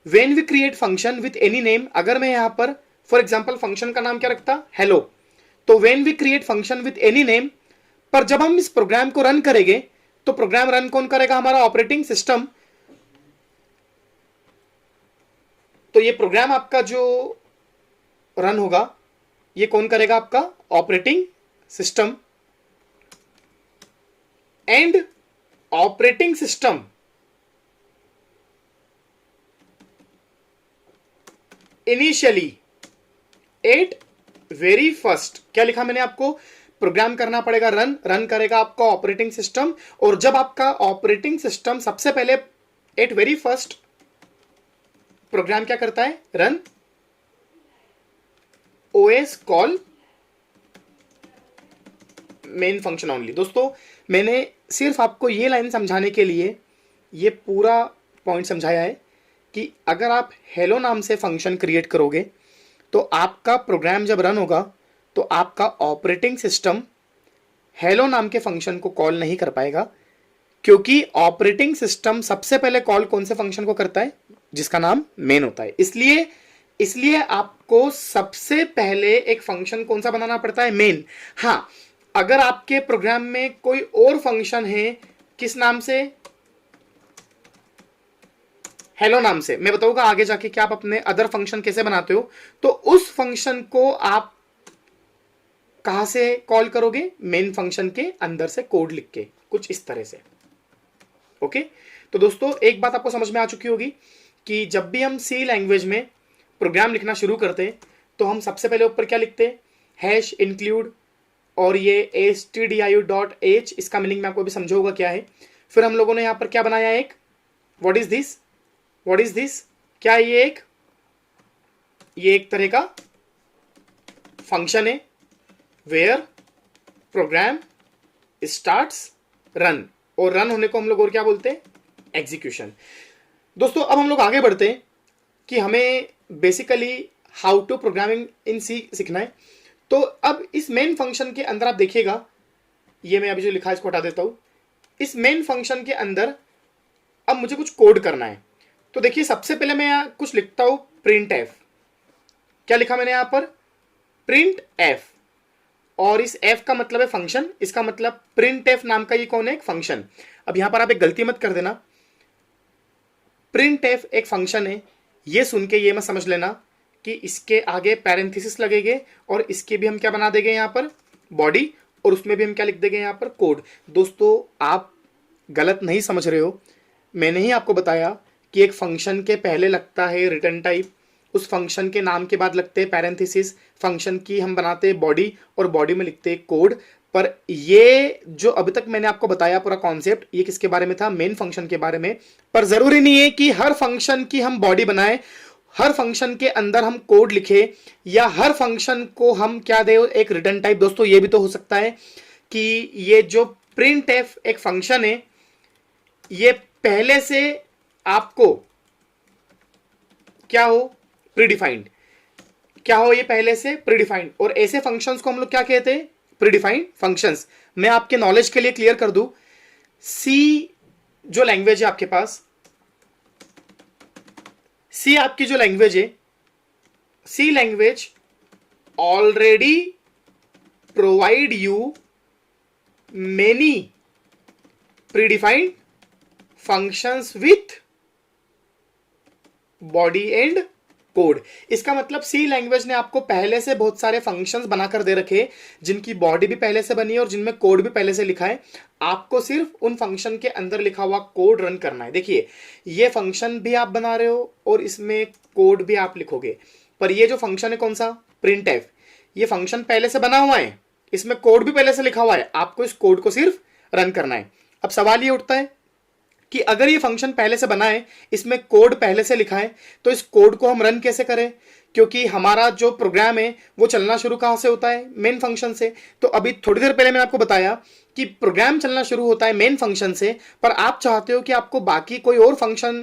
[SPEAKER 1] when we create function with any name, अगर मैं यहां पर फॉर एग्जाम्पल फंक्शन का नाम क्या रखता, हेलो, तो when we create function with any name, पर जब हम इस प्रोग्राम को रन करेंगे तो प्रोग्राम रन कौन करेगा, हमारा ऑपरेटिंग सिस्टम। तो ये प्रोग्राम आपका जो रन होगा ये कौन करेगा, आपका operating system. And operating system initially at very first, क्या लिखा मैंने आपको, प्रोग्राम करना पड़ेगा रन, रन करेगा आपका ऑपरेटिंग सिस्टम, और जब आपका ऑपरेटिंग सिस्टम सबसे पहले एट वेरी फर्स्ट प्रोग्राम क्या करता है, run OS call main function only. दोस्तों मैंने सिर्फ आपको ये लाइन समझाने के लिए ये पूरा पॉइंट समझाया है कि अगर आप हेलो नाम से फंक्शन क्रिएट करोगे तो आपका प्रोग्राम जब रन होगा तो आपका ऑपरेटिंग सिस्टम हेलो नाम के फंक्शन को कॉल नहीं कर पाएगा, क्योंकि ऑपरेटिंग सिस्टम सबसे पहले कॉल कौन से फंक्शन को करता है, जिसका नाम मेन होता है। इसलिए आपको सबसे पहले एक फंक्शन कौन सा बनाना पड़ता है, मेन। हाँ, अगर आपके प्रोग्राम में कोई और फंक्शन है, किस नाम से, हेलो नाम से, मैं बताऊंगा आगे जाके कि आप अपने अदर फंक्शन कैसे बनाते हो, तो उस फंक्शन को आप कहां से कॉल करोगे, मेन फंक्शन के अंदर से कोड लिख के, कुछ इस तरह से। ओके, तो दोस्तों एक बात आपको समझ में आ चुकी होगी कि जब भी हम सी लैंग्वेज में प्रोग्राम लिखना शुरू करते हैं तो हम सबसे पहले ऊपर क्या लिखते हैं, हैश इंक्लूड, और ये stdio.h, इसका मीनिंग मैं आपको भी समझाऊंगा क्या है। फिर हम लोगों ने यहां पर क्या बनाया, एक व्हाट इज दिस, क्या ये एक तरह का फंक्शन है वेयर प्रोग्राम स्टार्ट्स रन, और रन होने को हम लोग और क्या बोलते हैं, एग्जीक्यूशन। दोस्तों अब हम लोग आगे बढ़ते हैं कि हमें basically how to programming in C सीखना है। तो अब इस मेन फंक्शन के अंदर आप देखिएगा, ये मैं अभी जो लिखा है इसको हटा देता हूं। इस मेन फंक्शन के अंदर अब मुझे कुछ कोड करना है, तो देखिए सबसे पहले मैं यहां कुछ लिखता हूं, प्रिंट एफ। क्या लिखा मैंने यहां पर, प्रिंट एफ, और इस एफ का मतलब है फंक्शन, इसका मतलब प्रिंट एफ नाम का ये कौन है, एक फंक्शन। अब यहां पर आप एक गलती मत कर देना, प्रिंट एफ एक फंक्शन है, ये सुन के ये मत समझ लेना कि इसके आगे पैरेंथेसिस लगेंगे और इसके भी हम क्या बना देंगे यहां पर बॉडी, और उसमें भी हम क्या लिख देंगे यहां पर कोड। दोस्तों आप गलत नहीं समझ रहे हो, मैंने ही आपको बताया कि एक फंक्शन के पहले लगता है रिटर्न टाइप, उस फंक्शन के नाम के बाद लगते हैं पैरेंथेसिस, फंक्शन की हम बनाते हैं बॉडी, और बॉडी में लिखते हैं कोड। पर ये जो अभी तक मैंने आपको बताया पूरा कॉन्सेप्ट, ये किसके बारे में था, मेन फंक्शन के बारे में। पर जरूरी नहीं है कि हर फंक्शन की हम बॉडी बनाए, हर फंक्शन के अंदर हम कोड लिखे, या हर फंक्शन को हम क्या दे, एक रिटर्न टाइप। दोस्तों ये भी तो हो सकता है कि ये जो प्रिंट एफ एक फंक्शन है, ये पहले से आपको क्या हो, प्रीडिफाइंड, क्या हो, ये पहले से प्रीडिफाइंड, और ऐसे फंक्शंस को हम लोग क्या कहते हैं, प्रीडिफाइंड फंक्शंस। मैं आपके नॉलेज के लिए क्लियर कर दूं, सी जो लैंग्वेज है आपके पास, सी आपकी जो लैंग्वेज है, C language already provide you many predefined functions with body and code. इसका मतलब सी लैंग्वेज ने आपको पहले से बहुत सारे फंक्शंस बनाकर दे रखे, जिनकी बॉडी भी पहले से बनी है और जिनमें कोड भी पहले से लिखा है। आपको सिर्फ उन फंक्शन के अंदर लिखा हुआ कोड रन करना है। देखिए ये फंक्शन भी आप बना रहे हो और इसमें कोड भी आप लिखोगे, पर ये जो फंक्शन है कौन सा, प्रिंट एफ, ये फंक्शन पहले से बना हुआ है, इसमें कोड भी पहले से लिखा हुआ है, आपको इस कोड को सिर्फ रन करना है। अब सवाल ये उठता है कि अगर ये फंक्शन पहले से बना है, इसमें कोड पहले से लिखा है, तो इस कोड को हम रन कैसे करें, क्योंकि हमारा जो प्रोग्राम है वो चलना शुरू कहाँ से होता है, मेन फंक्शन से। तो अभी थोड़ी देर पहले मैंने आपको बताया कि प्रोग्राम चलना शुरू होता है मेन फंक्शन से, पर आप चाहते हो कि आपको बाकी कोई और फंक्शन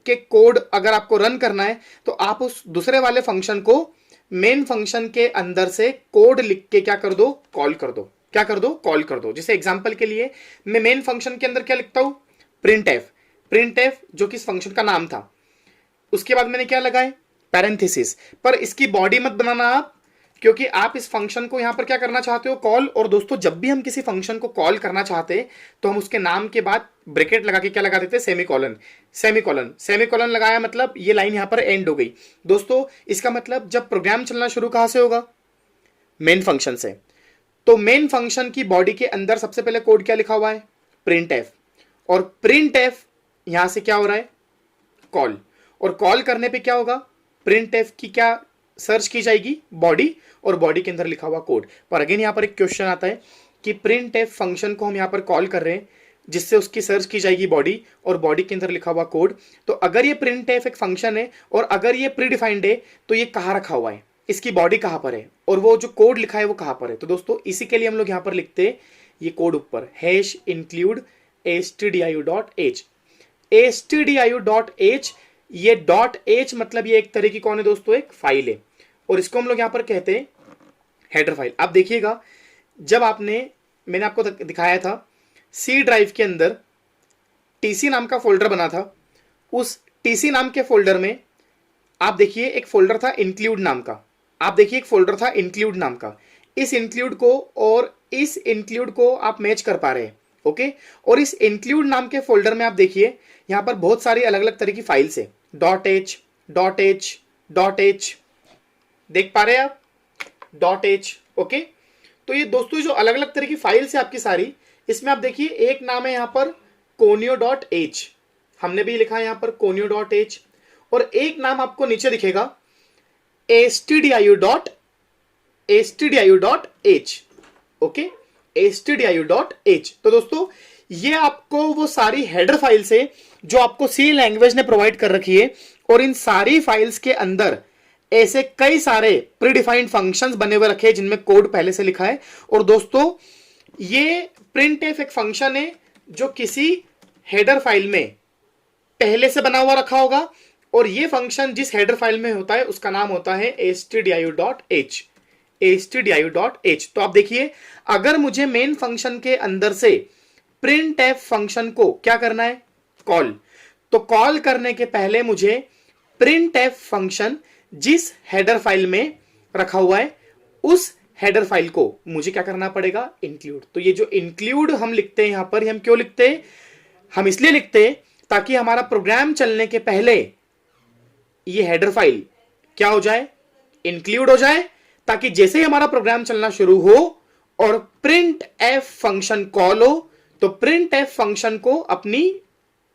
[SPEAKER 1] के कोड अगर आपको रन करना है, तो आप उस दूसरे वाले फंक्शन को मेन फंक्शन के अंदर से कोड लिख के क्या कर दो, कॉल कर दो। क्या कर दो, कॉल कर दो। जैसे एग्जांपल के लिए मैं मेन फंक्शन के अंदर क्या लिखता हूं, प्रिंट एफ। प्रिंट एफ जो कि इस फंक्शन का नाम था, उसके बाद मैंने क्या लगाए, पैरेंथेसिस। पर इसकी बॉडी मत बनाना आप, क्योंकि आप इस फंक्शन को यहां पर क्या करना चाहते हो, कॉल। और दोस्तों जब भी हम किसी फंक्शन को कॉल करना चाहते हैं तो हम उसके नाम के बाद ब्रैकेट लगा के क्या लगा देते हैं, सेमीकोलन। सेमीकोलन सेमीकोलन लगाया मतलब ये लाइन यहां पर एंड हो गई। दोस्तों इसका मतलब जब प्रोग्राम चलना शुरू कहां से होगा, मेन फंक्शन से। तो मेन फंक्शन की बॉडी के अंदर सबसे पहले कोड क्या लिखा हुआ है, प्रिंट एफ। और प्रिंट एफ यहां से क्या हो रहा है, कॉल। और कॉल करने पे क्या होगा, प्रिंट एफ की क्या सर्च की जाएगी, बॉडी, और बॉडी के अंदर लिखा हुआ कोड। पर अगेन यहां पर एक क्वेश्चन आता है कि प्रिंट एफ फंक्शन को हम यहां पर कॉल कर रहे हैं जिससे उसकी सर्च की जाएगी बॉडी, और बॉडी के अंदर लिखा हुआ कोड। तो अगर ये प्रिंट एफ एक फंक्शन है और अगर ये प्रीडिफाइंड है तो ये कहां रखा हुआ है, इसकी बॉडी कहां पर है, और वो जो कोड लिखा है वो कहां पर है। तो दोस्तों इसी के लिए हम लोग यहां पर लिखते हैं ये कोड ऊपर, हैश इंक्लूड stdio.h। stdio.h, ये .h मतलब ये एक तरह की कौन है दोस्तों, एक फाइल है, और इसको हम लोग यहां पर कहते हैं हेडर फाइल। आप देखिएगा जब मैंने आपको दिखाया था सी ड्राइव के अंदर टीसी नाम का फोल्डर बना था, उस टीसी नाम के फोल्डर में आप देखिए एक फोल्डर था इंक्लूड नाम का। आप देखिए एक फोल्डर था इंक्लूड नाम का। इस इंक्लूड को और इस इंक्लूड को आप मैच कर पा रहे हैं, ओके। और इस इंक्लूड नाम के फोल्डर में आप देखिए यहां पर बहुत सारी अलग अलग तरह की फाइल्स है, .h, देख पा रहे हैं आप, .h, ओके। तो ये दोस्तों जो अलग अलग तरह की फाइल्स है आपकी सारी, इसमें आप देखिए एक नाम है यहां पर conio.h, हमने भी लिखा है यहां पर conio.h, और एक नाम आपको नीचे दिखेगा stdio.h, ओके, stdio.h। तो दोस्तों ये आपको वो सारी हेडर फाइल्स है जो आपको सी लैंग्वेज ने प्रोवाइड कर रखी है, और इन सारी फाइल्स के अंदर ऐसे कई सारे प्रीडिफाइंड फंक्शंस बने हुए रखे हैं जिनमें कोड पहले से लिखा है। और दोस्तों ये प्रिंट एफ एक फंक्शन है जो किसी हेडर फाइल में पहले से बना हुआ रखा होगा, और ये फंक्शन जिस हेडर फाइल में होता है उसका नाम होता है stdio.h। stdio.h। तो आप देखिए अगर मुझे मेन फंक्शन के अंदर से प्रिंट एफ फंक्शन को क्या करना है, कॉल, तो कॉल करने के पहले मुझे प्रिंट एफ फंक्शन जिस हेडर फाइल में रखा हुआ है उस हेडर फाइल को मुझे क्या करना पड़ेगा, इंक्लूड। तो ये जो इंक्लूड हम लिखते हैं यहां पर, हम क्यों लिखते हैं, हम इसलिए लिखते हैं ताकि हमारा प्रोग्राम चलने के पहले ये हेडर फाइल क्या हो जाए, इंक्लूड हो जाए, ताकि जैसे ही हमारा प्रोग्राम चलना शुरू हो और प्रिंट एफ फंक्शन कॉल हो तो प्रिंट एफ फंक्शन को अपनी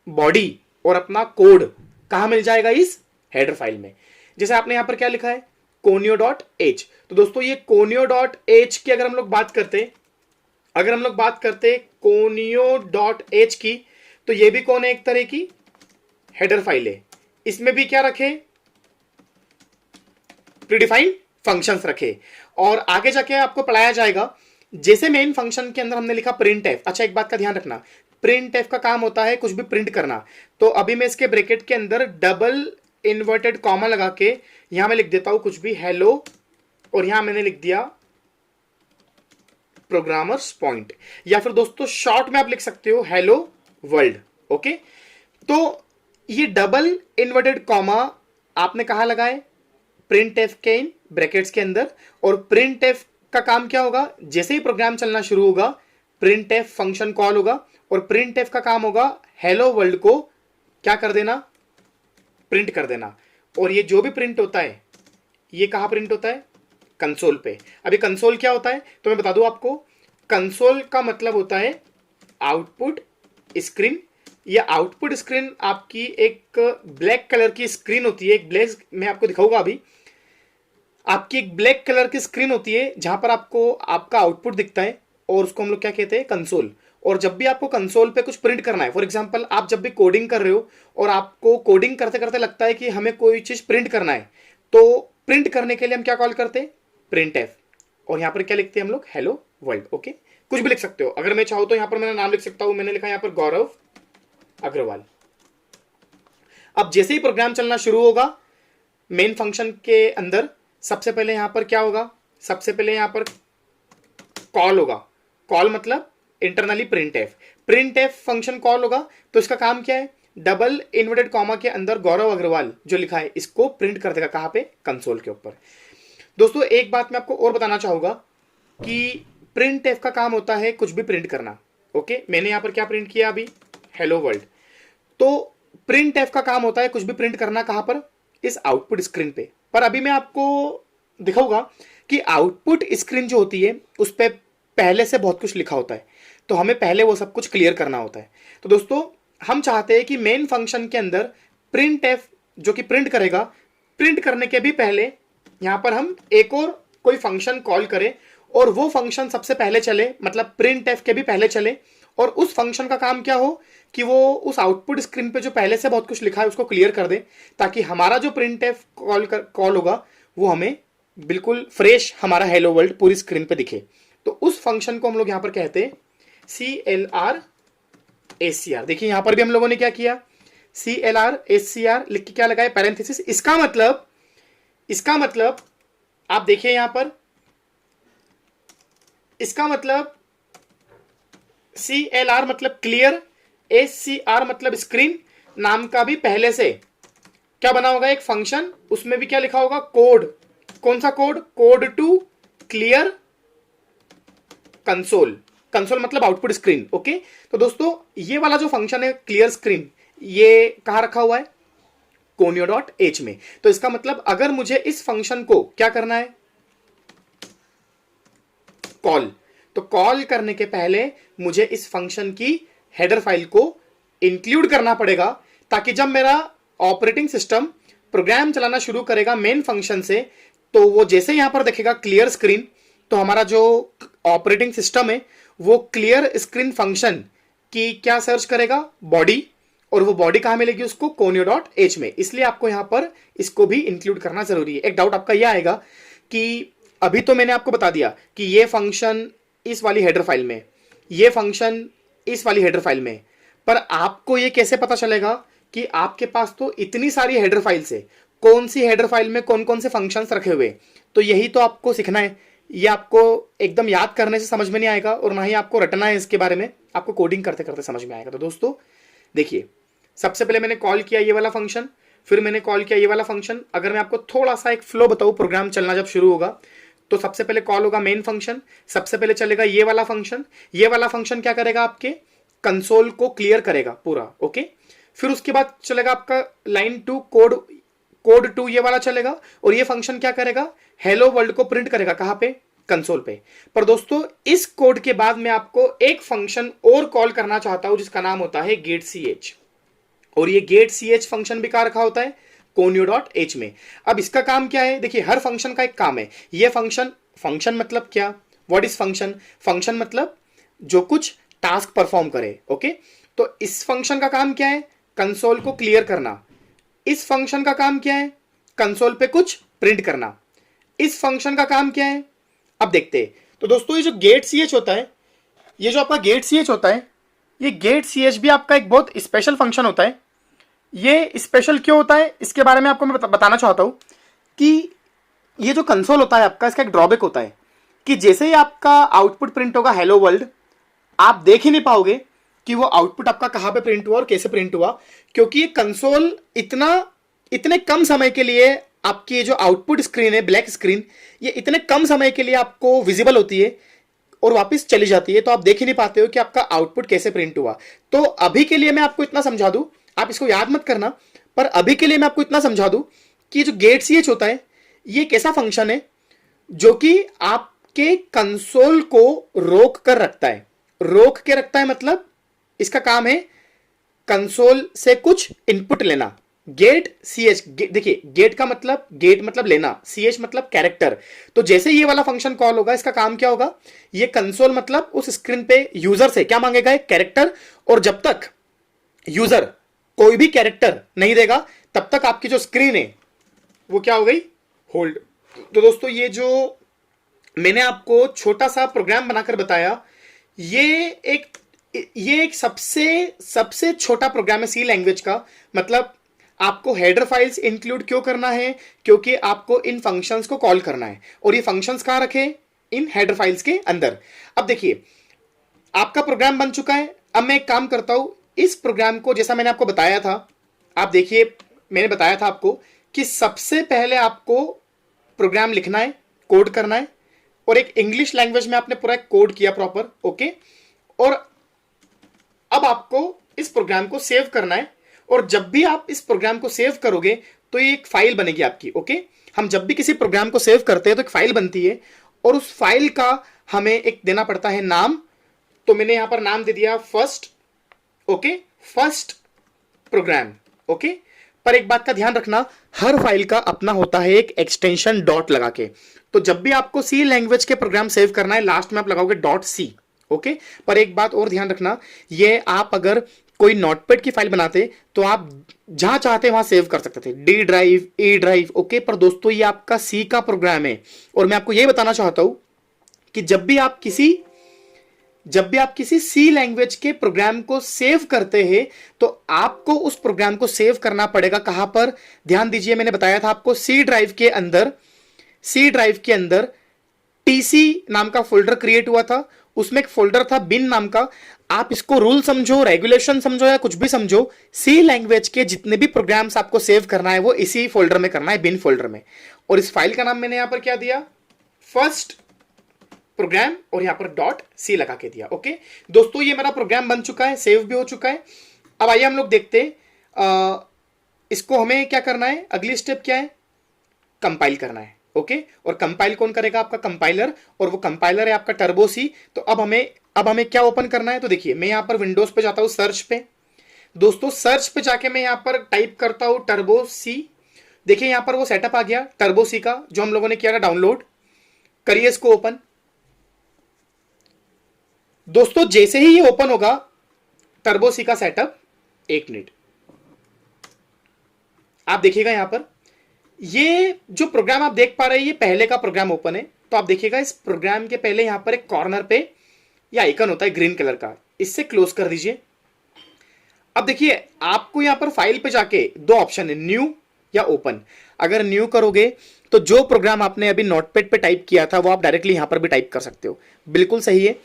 [SPEAKER 1] बॉडी और अपना कोड कहां मिल जाएगा, इस हेडर फाइल में। जैसे आपने यहां पर क्या लिखा है, conio.h। तो दोस्तों ये conio.h की अगर हम लोग बात करते conio.h की, तो ये भी कौन है, एक तरह की हेडर फाइल है। इसमें भी क्या रखे, प्रीडिफाइंड फंक्शंस रखे, और आगे जाके आपको पढ़ाया जाएगा। जैसे मेन फंक्शन के अंदर हमने लिखा प्रिंट एफ। अच्छा एक बात का ध्यान रखना, प्रिंट एफ का काम होता है कुछ भी प्रिंट करना। तो अभी मैं इसके ब्रैकेट के अंदर डबल इन्वर्टेड कॉमा लगा के यहां मैं लिख देता हूं कुछ भी, हेलो, और यहां मैंने लिख दिया प्रोग्रामर्स पॉइंट, या फिर दोस्तों शॉर्ट में आप लिख सकते हो हेलो वर्ल्ड, ओके। तो ये डबल इन्वर्टेड कॉमा आपने कहां लगाए, प्रिंट एफ के इन ब्रैकेट्स के अंदर। और प्रिंट एफ का काम क्या होगा, जैसे ही प्रोग्राम चलना शुरू होगा प्रिंट एफ फंक्शन कॉल होगा, और प्रिंट एफ का काम होगा हेलो वर्ल्ड को क्या कर देना, प्रिंट कर देना। और ये जो भी प्रिंट होता है ये कहां प्रिंट होता है, कंसोल पे। अभी कंसोल क्या होता है तो मैं बता दूं आपको, कंसोल का मतलब होता है आउटपुट स्क्रीन। ये आउटपुट स्क्रीन आपकी एक ब्लैक कलर की स्क्रीन होती है, एक ब्लैक, मैं आपको दिखाऊंगा अभी, आपकी एक ब्लैक कलर की स्क्रीन होती है जहां पर आपको आपका आउटपुट दिखता है, और उसको हम लोग क्या कहते हैं, कंसोल। और जब भी आपको कंसोल पे कुछ प्रिंट करना है, फॉर एग्जांपल आप जब भी कोडिंग कर रहे हो और आपको कोडिंग करते करते लगता है कि हमें कोई चीज प्रिंट करना है, तो प्रिंट करने के लिए हम क्या कॉल करते हैं, प्रिंट एफ। और यहां पर क्या लिखते हैं हम लोग, हेलो वर्ल्ड। ओके, कुछ भी लिख सकते हो, अगर मैं चाहूं तो यहां पर मेरा नाम लिख सकता हूं, मैंने लिखा यहां पर गौरव अग्रवाल। अब जैसे ही प्रोग्राम चलना शुरू होगा मेन फंक्शन के अंदर, सबसे पहले यहां पर क्या होगा, सबसे पहले यहां पर कॉल होगा। कॉल मतलब internally print F function call होगा। तो इसका काम क्या है, डबल इन्वर्टेड कॉमा के अंदर गौरव अग्रवाल जो लिखा है इसको प्रिंट कर देगा, कहां पे, कंसोल के ऊपर। दोस्तों एक बात मैं आपको और बताना चाहूंगा कि प्रिंट एफ का काम होता है कुछ भी प्रिंट करना। ओके, मैंने यहां पर क्या प्रिंट किया अभी, हेलो वर्ल्ड। तो प्रिंट एफ का काम होता है कुछ भी प्रिंट करना, कहां पर, इस आउटपुट स्क्रीन पे। पर अभी मैं आपको दिखाऊंगा कि आउटपुट स्क्रीन जो होती है उस पर पहले से बहुत कुछ लिखा होता है, तो हमें पहले वो सब कुछ क्लियर करना होता है। तो दोस्तों हम चाहते हैं कि मेन फंक्शन के अंदर प्रिंट एफ जो कि प्रिंट करेगा, प्रिंट करने के भी पहले यहां पर हम एक और कोई फंक्शन कॉल करें और वो फंक्शन सबसे पहले चले, मतलब प्रिंट एफ के भी पहले चले, और उस फंक्शन का काम क्या हो कि वो उस आउटपुट स्क्रीन पे जो पहले से बहुत कुछ लिखा है उसको क्लियर कर दे, ताकि हमारा जो प्रिंट एफ कॉल होगा वो हमें बिल्कुल फ्रेश हमारा हेलो वर्ल्ड पूरी स्क्रीन पे दिखे। तो उस फंक्शन को हम लोग यहां पर कहते हैं CLR-SCR। देखिए यहां पर भी हम लोगों ने क्या किया, CLR-SCR लिख के क्या लगाया, पैरेंथेसिस। इसका मतलब आप देखिए यहां पर, इसका मतलब CLR मतलब क्लियर, SCR मतलब स्क्रीन, नाम का भी पहले से क्या बना होगा, एक फंक्शन, उसमें भी क्या लिखा होगा, कोड। कौन सा code, code to clear console. Console मतलब आउटपुट स्क्रीन। ओके, तो दोस्तों ये वाला जो फंक्शन है क्लियर स्क्रीन, ये कहां रखा हुआ है, conio.h में। तो इसका मतलब अगर मुझे इस फंक्शन को क्या करना है, कॉल, तो कॉल करने के पहले मुझे इस फंक्शन की हेडर फाइल को इंक्लूड करना पड़ेगा, ताकि जब मेरा ऑपरेटिंग सिस्टम प्रोग्राम चलाना शुरू करेगा मेन फंक्शन से, तो वो जैसे यहां पर देखेगा क्लियर स्क्रीन, तो हमारा जो ऑपरेटिंग सिस्टम है वो क्लियर स्क्रीन फंक्शन की क्या सर्च करेगा, बॉडी, और वो बॉडी कहां मिलेगी उसको, conio.h में। इसलिए आपको यहां पर इसको भी इंक्लूड करना जरूरी है। एक डाउट आपका यह आएगा कि अभी तो मैंने आपको बता दिया कि ये फंक्शन इस वाली हेडर फाइल में, ये फंक्शन इस वाली हेडर फाइल में, पर आपको ये कैसे पता चलेगा कि आपके पास तो इतनी सारी हेडर फाइल्स है, कौन सी हेडर फाइल में कौन कौन से फंक्शंस रखे हुए। तो यही तो आपको सीखना है, ये आपको एकदम याद करने से समझ में नहीं आएगा, और ना ही आपको रटना है इसके बारे में, आपको कोडिंग करते करते समझ में आएगा। तो दोस्तों देखिए, सबसे पहले मैंने कॉल किया ये वाला फंक्शन, फिर मैंने कॉल किया ये वाला फंक्शन। अगर मैं आपको थोड़ा सा एक फ्लो बताऊं, प्रोग्राम चलना जब शुरू होगा तो सबसे पहले कॉल होगा मेन फंक्शन, सबसे पहले चलेगा ये वाला फंक्शन। ये वाला फंक्शन क्या करेगा, आपके कंसोल को क्लियर करेगा पूरा। ओके, फिर उसके बाद चलेगा आपका लाइन टू, कोड टू ये वाला चलेगा, और ये फंक्शन क्या करेगा, हेलो वर्ल्ड को प्रिंट करेगा, कहां पे, कंसोल पे। पर दोस्तों इस कोड के बाद मैं आपको एक फंक्शन और कॉल करना चाहता हूं जिसका नाम होता है गेट ch, और ये गेट ch फंक्शन भी कहां रखा होता है, conio.h में। अब इसका काम क्या है, देखिए हर फंक्शन का एक काम है। ये फंक्शन मतलब क्या, व्हाट इज फंक्शन, फंक्शन मतलब जो कुछ टास्क परफॉर्म करे। ओके, तो इस फंक्शन का काम क्या है, कंसोल को क्लियर करना। इस फंक्शन का काम क्या है, कंसोल पे कुछ प्रिंट करना। इस फंक्शन का काम क्या है, अब देखते हैं। तो दोस्तों ये जो गेट ch होता है, ये जो आपका गेट ch होता है, ये गेट ch भी आपका एक बहुत स्पेशल फंक्शन होता है। ये स्पेशल क्यों होता है इसके बारे में आपको मैं बताना चाहता हूं कि ये जो कंसोल होता है आपका, इसका एक ड्रॉबैक होता है कि जैसे ही आपका आउटपुट प्रिंट होगा हेलो वर्ल्ड, आप देख ही नहीं पाओगे कि वो आउटपुट आपका कहां पे प्रिंट हुआ और कैसे प्रिंट हुआ, क्योंकि ये कंसोल इतने कम समय के लिए आपकी ये जो आउटपुट स्क्रीन है, ब्लैक स्क्रीन, ये इतने कम समय के लिए आपको विजिबल होती है और वापस चली जाती है, तो आप देख ही नहीं पाते हो कि आपका आउटपुट कैसे प्रिंट हुआ। तो अभी के लिए मैं आपको इतना समझा दूं, आप इसको याद मत करना, पर अभी के लिए मैं आपको इतना समझा दूं कि जो गेट ch होता है ये कैसा फंक्शन है जो कि आपके कंसोल को रोक कर रखता है। रोक के रखता है मतलब इसका काम है कंसोल से कुछ इनपुट लेना। गेट सी एच, देखिए गेट का मतलब, गेट मतलब लेना, सी एच मतलब कैरेक्टर। तो जैसे ये वाला फंक्शन कॉल होगा, इसका काम क्या होगा, ये कंसोल मतलब उस स्क्रीन पे यूजर से क्या मांगेगा, एक कैरेक्टर। और जब तक यूजर कोई भी कैरेक्टर नहीं देगा तब तक आपकी जो स्क्रीन है वो क्या हो गई, होल्ड। तो दोस्तों ये जो मैंने आपको छोटा सा प्रोग्राम बनाकर बताया, ये एक ये एक सबसे सबसे छोटा प्रोग्राम है सी लैंग्वेज का। मतलब आपको हेडर फाइल्स इंक्लूड क्यों करना है, क्योंकि आपको इन फंक्शंस को कॉल करना है, और ये फंक्शंस कहां रखे, इन हेडर फाइल्स के अंदर। अब देखिए आपका प्रोग्राम बन चुका है। अब मैं एक काम करता हूं, इस प्रोग्राम को जैसा मैंने आपको बताया था, आप देखिए मैंने बताया था आपको कि सबसे पहले आपको प्रोग्राम लिखना है, कोड करना है, और एक इंग्लिश लैंग्वेज में आपने पूरा कोड किया प्रॉपर, ओके। और अब आपको इस प्रोग्राम को सेव करना है, और जब भी आप इस प्रोग्राम को सेव करोगे तो ये एक फाइल बनेगी आपकी, ओके। हम जब भी किसी प्रोग्राम को सेव करते हैं तो एक फाइल बनती है, और उस फाइल का हमें एक देना पड़ता है नाम। तो मैंने यहां पर नाम दे दिया first, okay, first program, okay. पर एक बात का ध्यान रखना, हर फाइल का अपना होता है एक एक्सटेंशन डॉट लगा के। तो जब भी आपको सी लैंग्वेज के प्रोग्राम सेव करना है, लास्ट में आप लगाओगे डॉट सी, ओके। पर एक बात और ध्यान रखना, ये आप अगर कोई नोटपैड की फाइल बनाते तो आप जहां चाहते वहां सेव कर सकते थे, D drive, E drive, okay. पर दोस्तों ये आपका सी का प्रोग्राम है, और मैं आपको यह बताना चाहता हूं कि जब भी आप किसी सी लैंग्वेज के प्रोग्राम को सेव करते हैं तो आपको उस प्रोग्राम को सेव करना पड़ेगा कहां पर, ध्यान दीजिए मैंने बताया था आपको सी ड्राइव के अंदर। सी ड्राइव के अंदर टीसी नाम का फोल्डर क्रिएट हुआ था, उसमें एक फोल्डर था बिन नाम का। आप इसको रूल समझो, रेगुलेशन समझो, या कुछ भी समझो, सी लैंग्वेज के जितने भी प्रोग्राम्स आपको सेव करना है वो इसी फोल्डर में करना है, बिन फोल्डर में। और इस फाइल का नाम मैंने यहां पर क्या दिया, फर्स्ट प्रोग्राम, और यहां पर डॉट सी लगा के दिया, ओके। दोस्तों ये मेरा प्रोग्राम बन चुका है, सेव भी हो चुका है। अब आइए हम लोग देखते हैं इसको हमें क्या करना है, अगली स्टेप क्या है, कंपाइल करना है, ओके। और कंपाइल कौन करेगा, आपका कंपाइलर, और वो कंपाइलर है आपका टर्बो सी। तो अब हमें क्या ओपन करना है, तो देखिए मैं यहां पर विंडोज पे जाता हूं, सर्च पे। दोस्तों सर्च पे जाके मैं यहां पर टाइप करता हूं टर्बो सी। देखिए यहां पर वो सेटअप आ गया टर्बो सी का, जो हम लोगों ने किया था डाउनलोड। करिए इसको ओपन। दोस्तों जैसे ही ये ओपन होगा टर्बो सी का सेटअप, एक मिनट आप देखिएगा यहां पर, ये जो प्रोग्राम आप देख पा रहे हैं ये पहले का प्रोग्राम ओपन है। तो आप देखिएगा इस प्रोग्राम के पहले यहां पर एक कॉर्नर पे या आइकन होता है ग्रीन कलर का, इससे क्लोज कर दीजिए। अब देखिए आपको यहां पर फाइल पे जाके दो ऑप्शन है, न्यू या ओपन। अगर न्यू करोगे तो जो प्रोग्राम आपने अभी नोटपैड पे टाइप किया था वो आप डायरेक्टली यहां पर भी टाइप कर सकते हो, बिल्कुल सही है।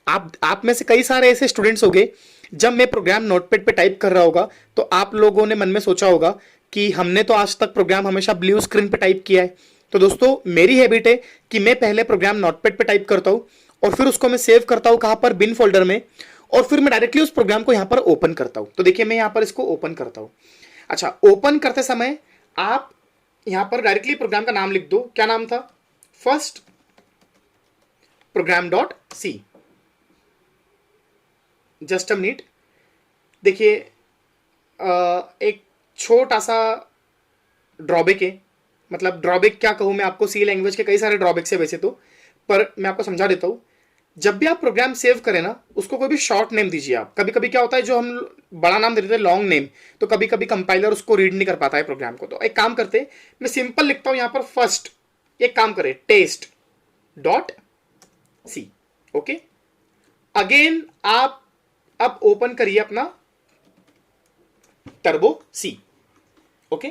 [SPEAKER 1] आप में से कई सारे ऐसे स्टूडेंट्स होंगे, जब मैं प्रोग्राम नोटपैड पे टाइप कर रहा होगा तो आप लोगों ने मन में सोचा होगा कि हमने तो आज तक प्रोग्राम हमेशा ब्लू स्क्रीन पे टाइप किया है। तो दोस्तों मेरी हैबिट है कि मैं पहले प्रोग्राम नोटपैड पे टाइप करता हूं, और फिर उसको मैं सेव करता हूं कहां पर, बिन फोल्डर में, और फिर मैं डायरेक्टली उस प्रोग्राम को यहां पर ओपन करता हूं। तो देखिए मैं यहां पर इसको ओपन करता हूं। अच्छा, ओपन करते समय आप यहां पर डायरेक्टली प्रोग्राम का नाम लिख दो। क्या नाम था, first program dot C. Just a minute. देखिए एक छोटा सा ड्रॉबैक है, मतलब ड्रॉबैक क्या कहूं मैं आपको, सी लैंग्वेज के कई सारे ड्रॉबैक्स है वैसे तो, पर मैं आपको समझा देता हूं। जब भी आप प्रोग्राम सेव करें ना, उसको कोई भी शॉर्ट नेम दीजिए आप। कभी कभी क्या होता है, जो हम बड़ा नाम दे देते हैं लॉन्ग नेम, तो कभी कभी कंपाइलर उसको रीड नहीं कर पाता है प्रोग्राम को। तो एक काम करते हैं, मैं सिंपल लिखता हूं यहां पर फर्स्ट, एक काम करें test dot C, okay. Again आप अब ओपन करिए अपना टर्बो सी, ओके।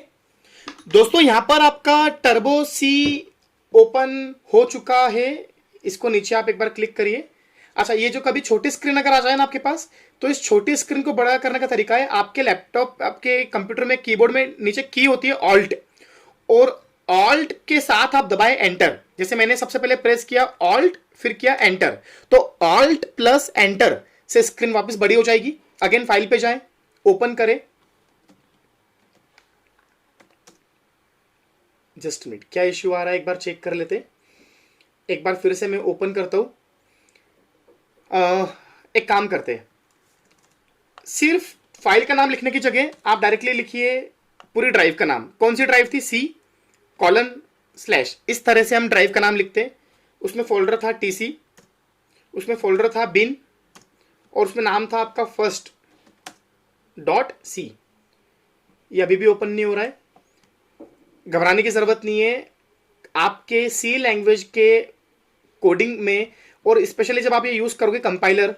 [SPEAKER 1] दोस्तों यहां पर आपका टर्बो सी ओपन हो चुका है। इसको नीचे आप एक बार क्लिक करिए। अच्छा, ये जो कभी छोटी स्क्रीन अगर आ जाए ना आपके पास, तो इस छोटी स्क्रीन को बड़ा करने का तरीका है, आपके लैपटॉप, आपके कंप्यूटर में कीबोर्ड में नीचे की होती है ऑल्ट, और ऑल्ट के साथ आप दबाएं एंटर। जैसे मैंने सबसे पहले प्रेस किया ऑल्ट, फिर किया एंटर, तो ऑल्ट प्लस एंटर से स्क्रीन वापस बड़ी हो जाएगी। अगेन फाइल पे जाएं, ओपन करें। जस्ट मिनट, क्या इश्यू आ रहा है एक बार चेक कर लेते। एक बार फिर से मैं ओपन करता हूं। एक काम करते हैं, सिर्फ फाइल का नाम लिखने की जगह आप डायरेक्टली लिखिए पूरी ड्राइव का नाम, कौन सी ड्राइव थी, C:/, इस तरह से हम ड्राइव का नाम लिखते हैं। उसमें फोल्डर था TC, उसमें फोल्डर था bin, और उसमें नाम था आपका first.c। ये अभी भी ओपन नहीं हो रहा है, घबराने की जरूरत नहीं है। आपके C लैंग्वेज के कोडिंग में, और स्पेशली जब आप ये यूज करोगे कंपाइलर,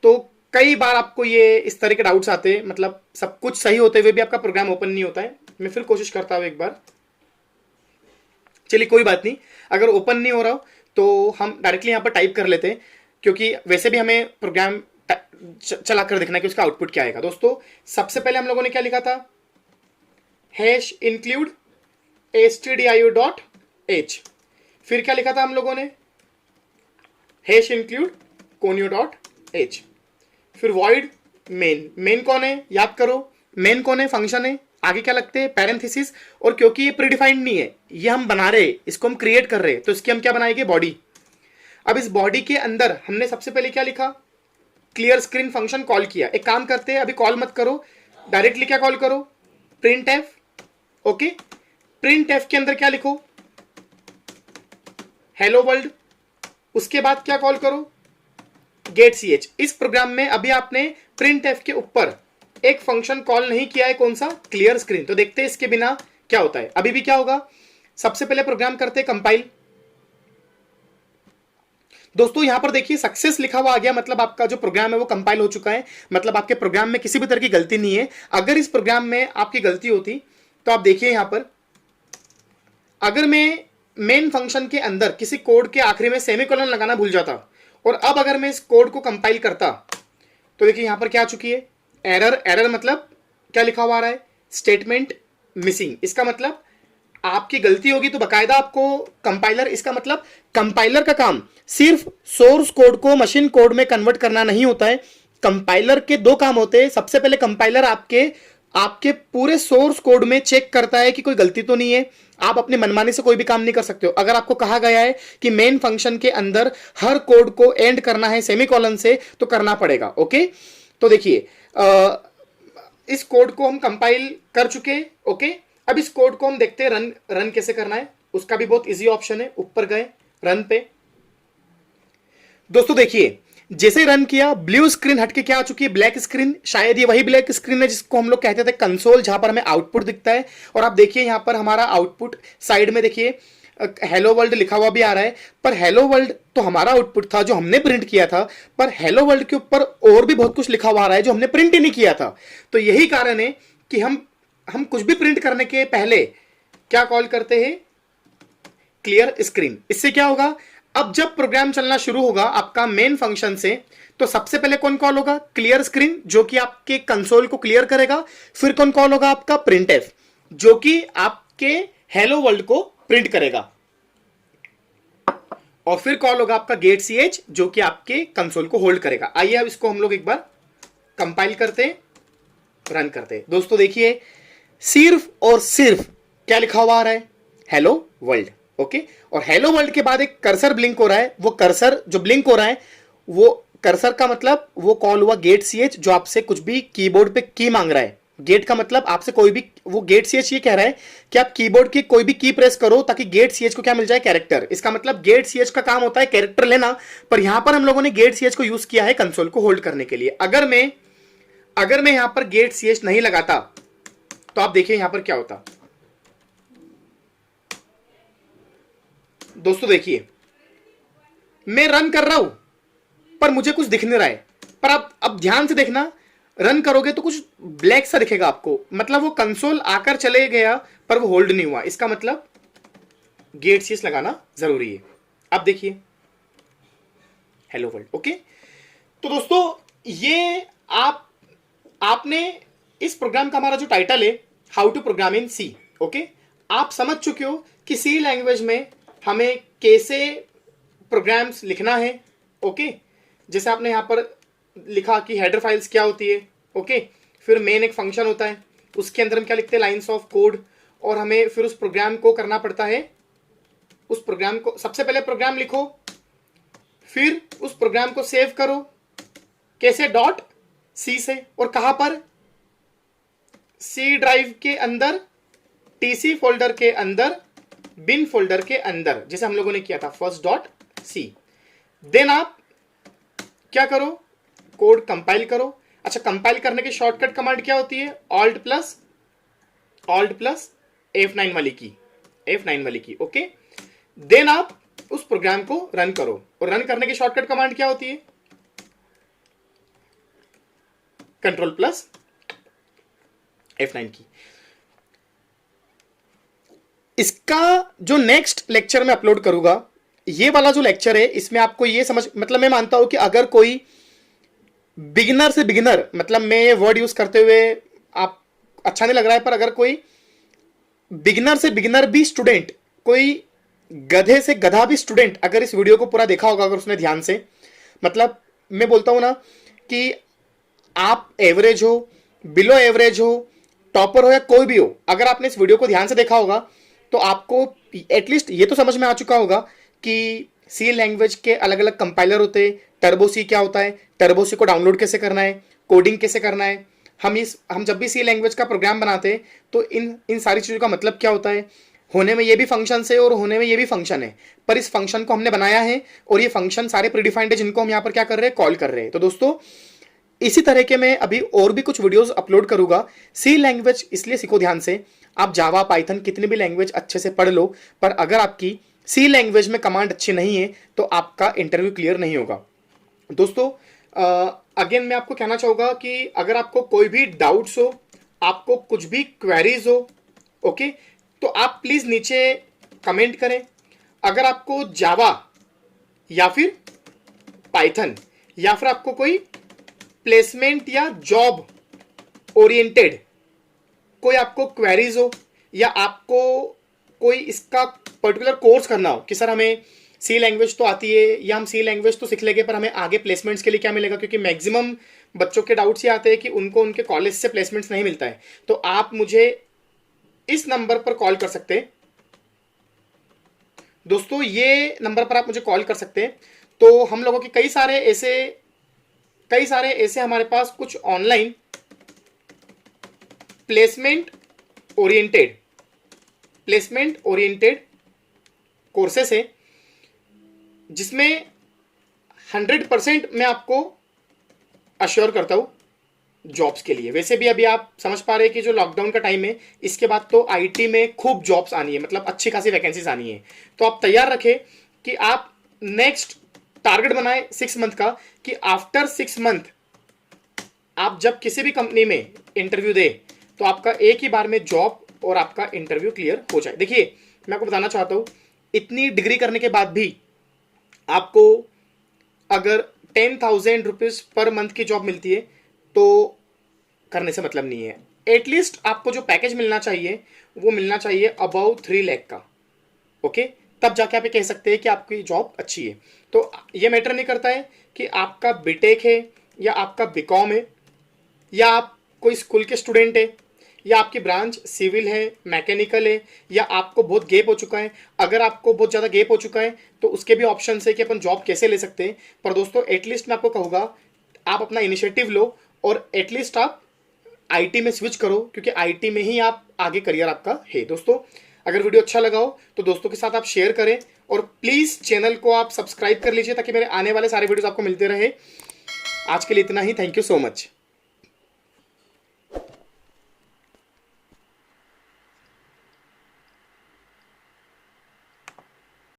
[SPEAKER 1] तो कई बार आपको ये इस तरह के डाउट्स आते हैं, मतलब सब कुछ सही होते हुए भी आपका प्रोग्राम ओपन नहीं होता है। मैं फिर कोशिश करता हूं एक बार, चलिए कोई बात नहीं, अगर ओपन नहीं हो रहा हो तो हम डायरेक्टली यहां पर टाइप कर लेते हैं, क्योंकि वैसे भी हमें प्रोग्राम चला कर देखना है कि उसका आउटपुट क्या आएगा। दोस्तों सबसे पहले हम लोगों ने क्या लिखा था, #include stdio.h, फिर क्या लिखा था हम लोगों ने, #include conio.h, फिर void main। मेन कौन है, याद करो, मेन कौन है, फंक्शन है। आगे क्या लगते हैं, पैरेंथेसिस, और क्योंकि ये प्रीडिफाइंड नहीं है, ये हम बना रहे, इसको हम क्रिएट कर रहे हैं, तो इसकी हम क्या बनाएंगे, बॉडी। अब इस बॉडी के अंदर हमने सबसे पहले क्या लिखा, क्लियर स्क्रीन फंक्शन कॉल किया। एक काम करते हैं, अभी कॉल मत करो, डायरेक्टली क्या कॉल करो, printf। ओके, printf के अंदर क्या लिखो, हेलो वर्ल्ड। उसके बाद क्या कॉल करो, getch। इस प्रोग्राम में अभी आपने printf के ऊपर एक फंक्शन कॉल नहीं किया है, कौन सा, क्लियर स्क्रीन। तो देखते हैं इसके बिना क्या होता है। अभी भी क्या होगा, सबसे पहले प्रोग्राम करते हैं कंपाइल। दोस्तों यहां पर देखिए सक्सेस लिखा हुआ आ गया, मतलब आपका जो प्रोग्राम है वो कंपाइल हो चुका है, मतलब आपके प्रोग्राम में किसी भी तरह की गलती नहीं है। अगर इस प्रोग्राम में आपकी गलती होती तो आप देखिए यहां पर, अगर मैं मेन फंक्शन के अंदर किसी कोड के आखिरी में सेमीकोलन लगाना भूल जाता, और अब अगर मैं इस कोड को कंपाइल करता, तो देखिए यहां पर क्या आ चुकी है, एरर। एरर मतलब क्या लिखा हुआ आ रहा है, स्टेटमेंट मिसिंग। इसका मतलब आपकी गलती होगी तो बकायदा आपको कंपाइलर, इसका मतलब कंपाइलर का काम सिर्फ सोर्स कोड को मशीन कोड में कन्वर्ट करना नहीं होता है। कंपाइलर के दो काम होते हैं। सबसे पहले कंपाइलर आपके पूरे सोर्स कोड में चेक करता है कि कोई गलती तो नहीं है। आप अपनी मनमानी से कोई भी काम नहीं कर सकते हो। अगर आपको कहा गया है कि मेन फंक्शन के अंदर हर कोड को एंड करना है सेमीकोलन से, तो करना पड़ेगा। ओके, तो देखिए इस कोड को हम कंपाइल कर चुके। ओके, अब इस कोड को हम देखते हैं रन कैसे करना है। उसका भी बहुत इजी ऑप्शन है, ऊपर गए रन पे। दोस्तों देखिए जैसे रन किया, ब्लू स्क्रीन हटके क्या आ चुकी है, ब्लैक स्क्रीन। शायद ये वही ब्लैक स्क्रीन है जिसको हम लोग कहते थे कंसोल, जहां पर हमें आउटपुट दिखता है। और आप देखिए यहां पर हमारा आउटपुट साइड में देखिए हेलो वर्ल्ड लिखा हुआ भी आ रहा है, पर हेलो वर्ल्ड तो हमारा आउटपुट था जो हमने प्रिंट किया था, पर हेलो वर्ल्ड के ऊपर और भी बहुत कुछ लिखा हुआ आ रहा है जो हमने प्रिंट ही नहीं किया था। तो यही कारण है कि हम कुछ भी प्रिंट करने के पहले क्या कॉल करते हैं, क्लियर स्क्रीन। इससे क्या होगा, अब जब प्रोग्राम चलना शुरू होगा आपका मेन फंक्शन से, तो सबसे पहले कौन कॉल होगा, क्लियर स्क्रीन, जो कि आपके कंसोल को क्लियर करेगा। फिर कौन कॉल होगा, आपका प्रिंटफ, जो कि आपके हेलो वर्ल्ड को प्रिंट करेगा। और फिर कॉल होगा आपका getch, जो कि आपके कंसोल को होल्ड करेगा। आइए अब इसको हम लोग एक बार कंपाइल करते हैं, रन करते हैं। दोस्तों देखिए सिर्फ और सिर्फ क्या लिखा हुआ आ रहा है, हेलो वर्ल्ड। ओके, और हेलो वर्ल्ड के बाद एक कर्सर ब्लिंक हो रहा है। वो कर्सर जो ब्लिंक हो रहा है, वो कर्सर का मतलब वो कॉल हुआ getch, जो आपसे कुछ भी कीबोर्ड पे की मांग रहा है। गेट का मतलब आपसे कोई भी, वो getch ये कह रहा है कि आप कीबोर्ड की कोई भी की प्रेस करो ताकि getch को क्या मिल जाए, कैरेक्टर। इसका मतलब getch का काम होता है कैरेक्टर लेना, पर यहां पर हम लोगों ने getch को यूज किया है कंसोल को होल्ड करने के लिए। अगर मैं यहां पर getch नहीं लगाता तो आप देखिए यहां पर क्या होता। दोस्तों देखिए मैं रन कर रहा हूं पर मुझे कुछ दिख नहीं रहा है, पर आप अब ध्यान से देखना, रन करोगे तो कुछ ब्लैक सा दिखेगा आपको, मतलब वो कंसोल आकर चले गया पर वो होल्ड नहीं हुआ। इसका मतलब getch लगाना जरूरी है। अब देखिए हेलो वर्ल्ड। ओके, तो दोस्तों ये आपने इस प्रोग्राम का हमारा जो टाइटल है, how to program in C. Okay, आप समझ चुके हो कि सी लैंग्वेज में हमें कैसे प्रोग्राम्स लिखना है। ओके, जैसे आपने यहां पर लिखा कि हेडर फाइल्स क्या होती है। ओके, फिर मेन एक फंक्शन होता है, उसके अंदर हम क्या लिखते हैं, लाइंस ऑफ कोड, और हमें फिर उस प्रोग्राम को करना पड़ता है। उस प्रोग्राम को सबसे पहले प्रोग्राम लिखो, फिर उस प्रोग्राम को सेव करो, कैसे, .c से, और कहां पर, सी ड्राइव के अंदर टीसी फोल्डर के अंदर, बिन फोल्डर के अंदर, जैसे हम लोगों ने किया था फर्स्ट डॉट सी। देन आप क्या करो, कोड कंपाइल करो। अच्छा, कंपाइल करने की शॉर्टकट कमांड क्या होती है? ऑल्ट प्लस F9 वाली की, F9 वाली की। ओके, देन आप उस प्रोग्राम को रन करो, और रन करने की शॉर्टकट कमांड क्या होती है? कंट्रोल प्लस F9 की। इसका जो नेक्स्ट लेक्चर मैं अपलोड करूंगा, ये वाला जो लेक्चर है, इसमें आपको ये समझ, मतलब मैं मानता हूं कि अगर कोई बिगिनर से बिगिनर, मतलब मैं ये वर्ड यूज करते हुए आप अच्छा नहीं लग रहा है, पर अगर कोई बिगिनर से बिगिनर भी स्टूडेंट, कोई गधे से गधा भी स्टूडेंट अगर इस वीडियो को पूरा देखा होगा, अगर उसने ध्यान से, मतलब मैं बोलता हूं ना कि आप एवरेज हो, बिलो एवरेज हो, टॉपर हो या कोई भी हो, अगर आपने इस वीडियो को ध्यान से देखा होगा तो आपको एटलीस्ट ये तो समझ में आ चुका होगा कि सी लैंग्वेज के अलग अलग कंपाइलर होते हैं। टर्बो सी क्या होता है, टर्बो सी को डाउनलोड कैसे करना है, कोडिंग कैसे करना है। हम जब भी सी लैंग्वेज का प्रोग्राम बनाते हैं तो इन सारी चीज़ों का मतलब क्या होता है। होने में ये भी फंक्शन है और होने में ये भी फंक्शन है, पर इस फंक्शन को हमने बनाया है और ये फंक्शन सारे प्रीडिफाइंड है, जिनको हम यहाँ पर क्या कर रहे हैं, कॉल कर रहे हैं। तो दोस्तों, इसी तरह के मैं अभी और भी कुछ वीडियोस अपलोड करूंगा। सी लैंग्वेज इसलिए सीखो ध्यान से, आप जावा, पाइथन, कितनी भी लैंग्वेज अच्छे से पढ़ लो, पर अगर आपकी सी लैंग्वेज में कमांड अच्छी नहीं है तो आपका इंटरव्यू क्लियर नहीं होगा। दोस्तों, अगेन मैं आपको कहना चाहूंगा कि अगर आपको कोई भी डाउट्स हो, आपको कुछ भी क्वेरीज हो, ओके, तो आप प्लीज नीचे कमेंट करें। अगर आपको जावा या फिर पाइथन या फिर आपको कोई प्लेसमेंट या जॉब ओरिएंटेड कोई आपको क्वेरीज हो, या आपको कोई इसका पर्टिकुलर कोर्स करना हो कि सर हमें सी लैंग्वेज तो आती है या हम सी लैंग्वेज तो सीख लेंगे, पर हमें आगे प्लेसमेंट्स के लिए क्या मिलेगा, क्योंकि मैक्सिमम बच्चों के डाउट्स ये आते हैं कि उनको उनके कॉलेज से प्लेसमेंट्स नहीं मिलता है, तो आप मुझे इस नंबर पर कॉल कर सकते हैं। दोस्तों, ये नंबर पर आप मुझे कॉल कर सकते हैं। तो हम लोगों के कई सारे ऐसे हमारे पास कुछ ऑनलाइन प्लेसमेंट ओरिएंटेड कोर्सेस है, जिसमें 100% मैं आपको अश्योर करता हूं जॉब्स के लिए। वैसे भी अभी आप समझ पा रहे हैं कि जो लॉकडाउन का टाइम है, इसके बाद तो आईटी में खूब जॉब्स आनी है, मतलब अच्छी खासी वैकेंसीज आनी है। तो आप तैयार रखें कि आप नेक्स्ट टारगेट बनाए 6 मंथ का, कि आफ्टर 6 मंथ आप जब किसी भी कंपनी में इंटरव्यू दे तो आपका एक ही बार में जॉब और आपका इंटरव्यू क्लियर हो जाए। देखिए, मैं आपको बताना चाहता हूं, इतनी डिग्री करने के बाद भी आपको अगर 10,000 रुपीज पर मंथ की जॉब मिलती है तो करने से मतलब नहीं है। एटलीस्ट आपको जो पैकेज मिलना चाहिए वो मिलना चाहिए अबाउ 3 लाख का, ओके, तब जाके आप ये कह सकते हैं कि आपकी जॉब अच्छी है। तो ये मैटर नहीं करता है कि आपका बीटेक है या आपका बीकॉम है या आप कोई स्कूल के स्टूडेंट है या आपकी ब्रांच सिविल है, मैकेनिकल है, या आपको बहुत गैप हो चुका है। अगर आपको बहुत ज़्यादा गैप हो चुका है तो उसके भी ऑप्शन है कि अपन जॉब कैसे ले सकते हैं। पर दोस्तों, एटलीस्ट मैं आपको कहूँगा आप अपना इनिशिएटिव लो और एटलीस्ट आप आईटी में स्विच करो, क्योंकि आईटी में ही आप आगे करियर आपका है। दोस्तों, अगर वीडियो अच्छा लगा हो तो दोस्तों के साथ आप शेयर करें और प्लीज़ चैनल को आप सब्सक्राइब कर लीजिए ताकि मेरे आने वाले सारे वीडियोस आपको मिलते रहे। आज के लिए इतना ही। Thank you so much.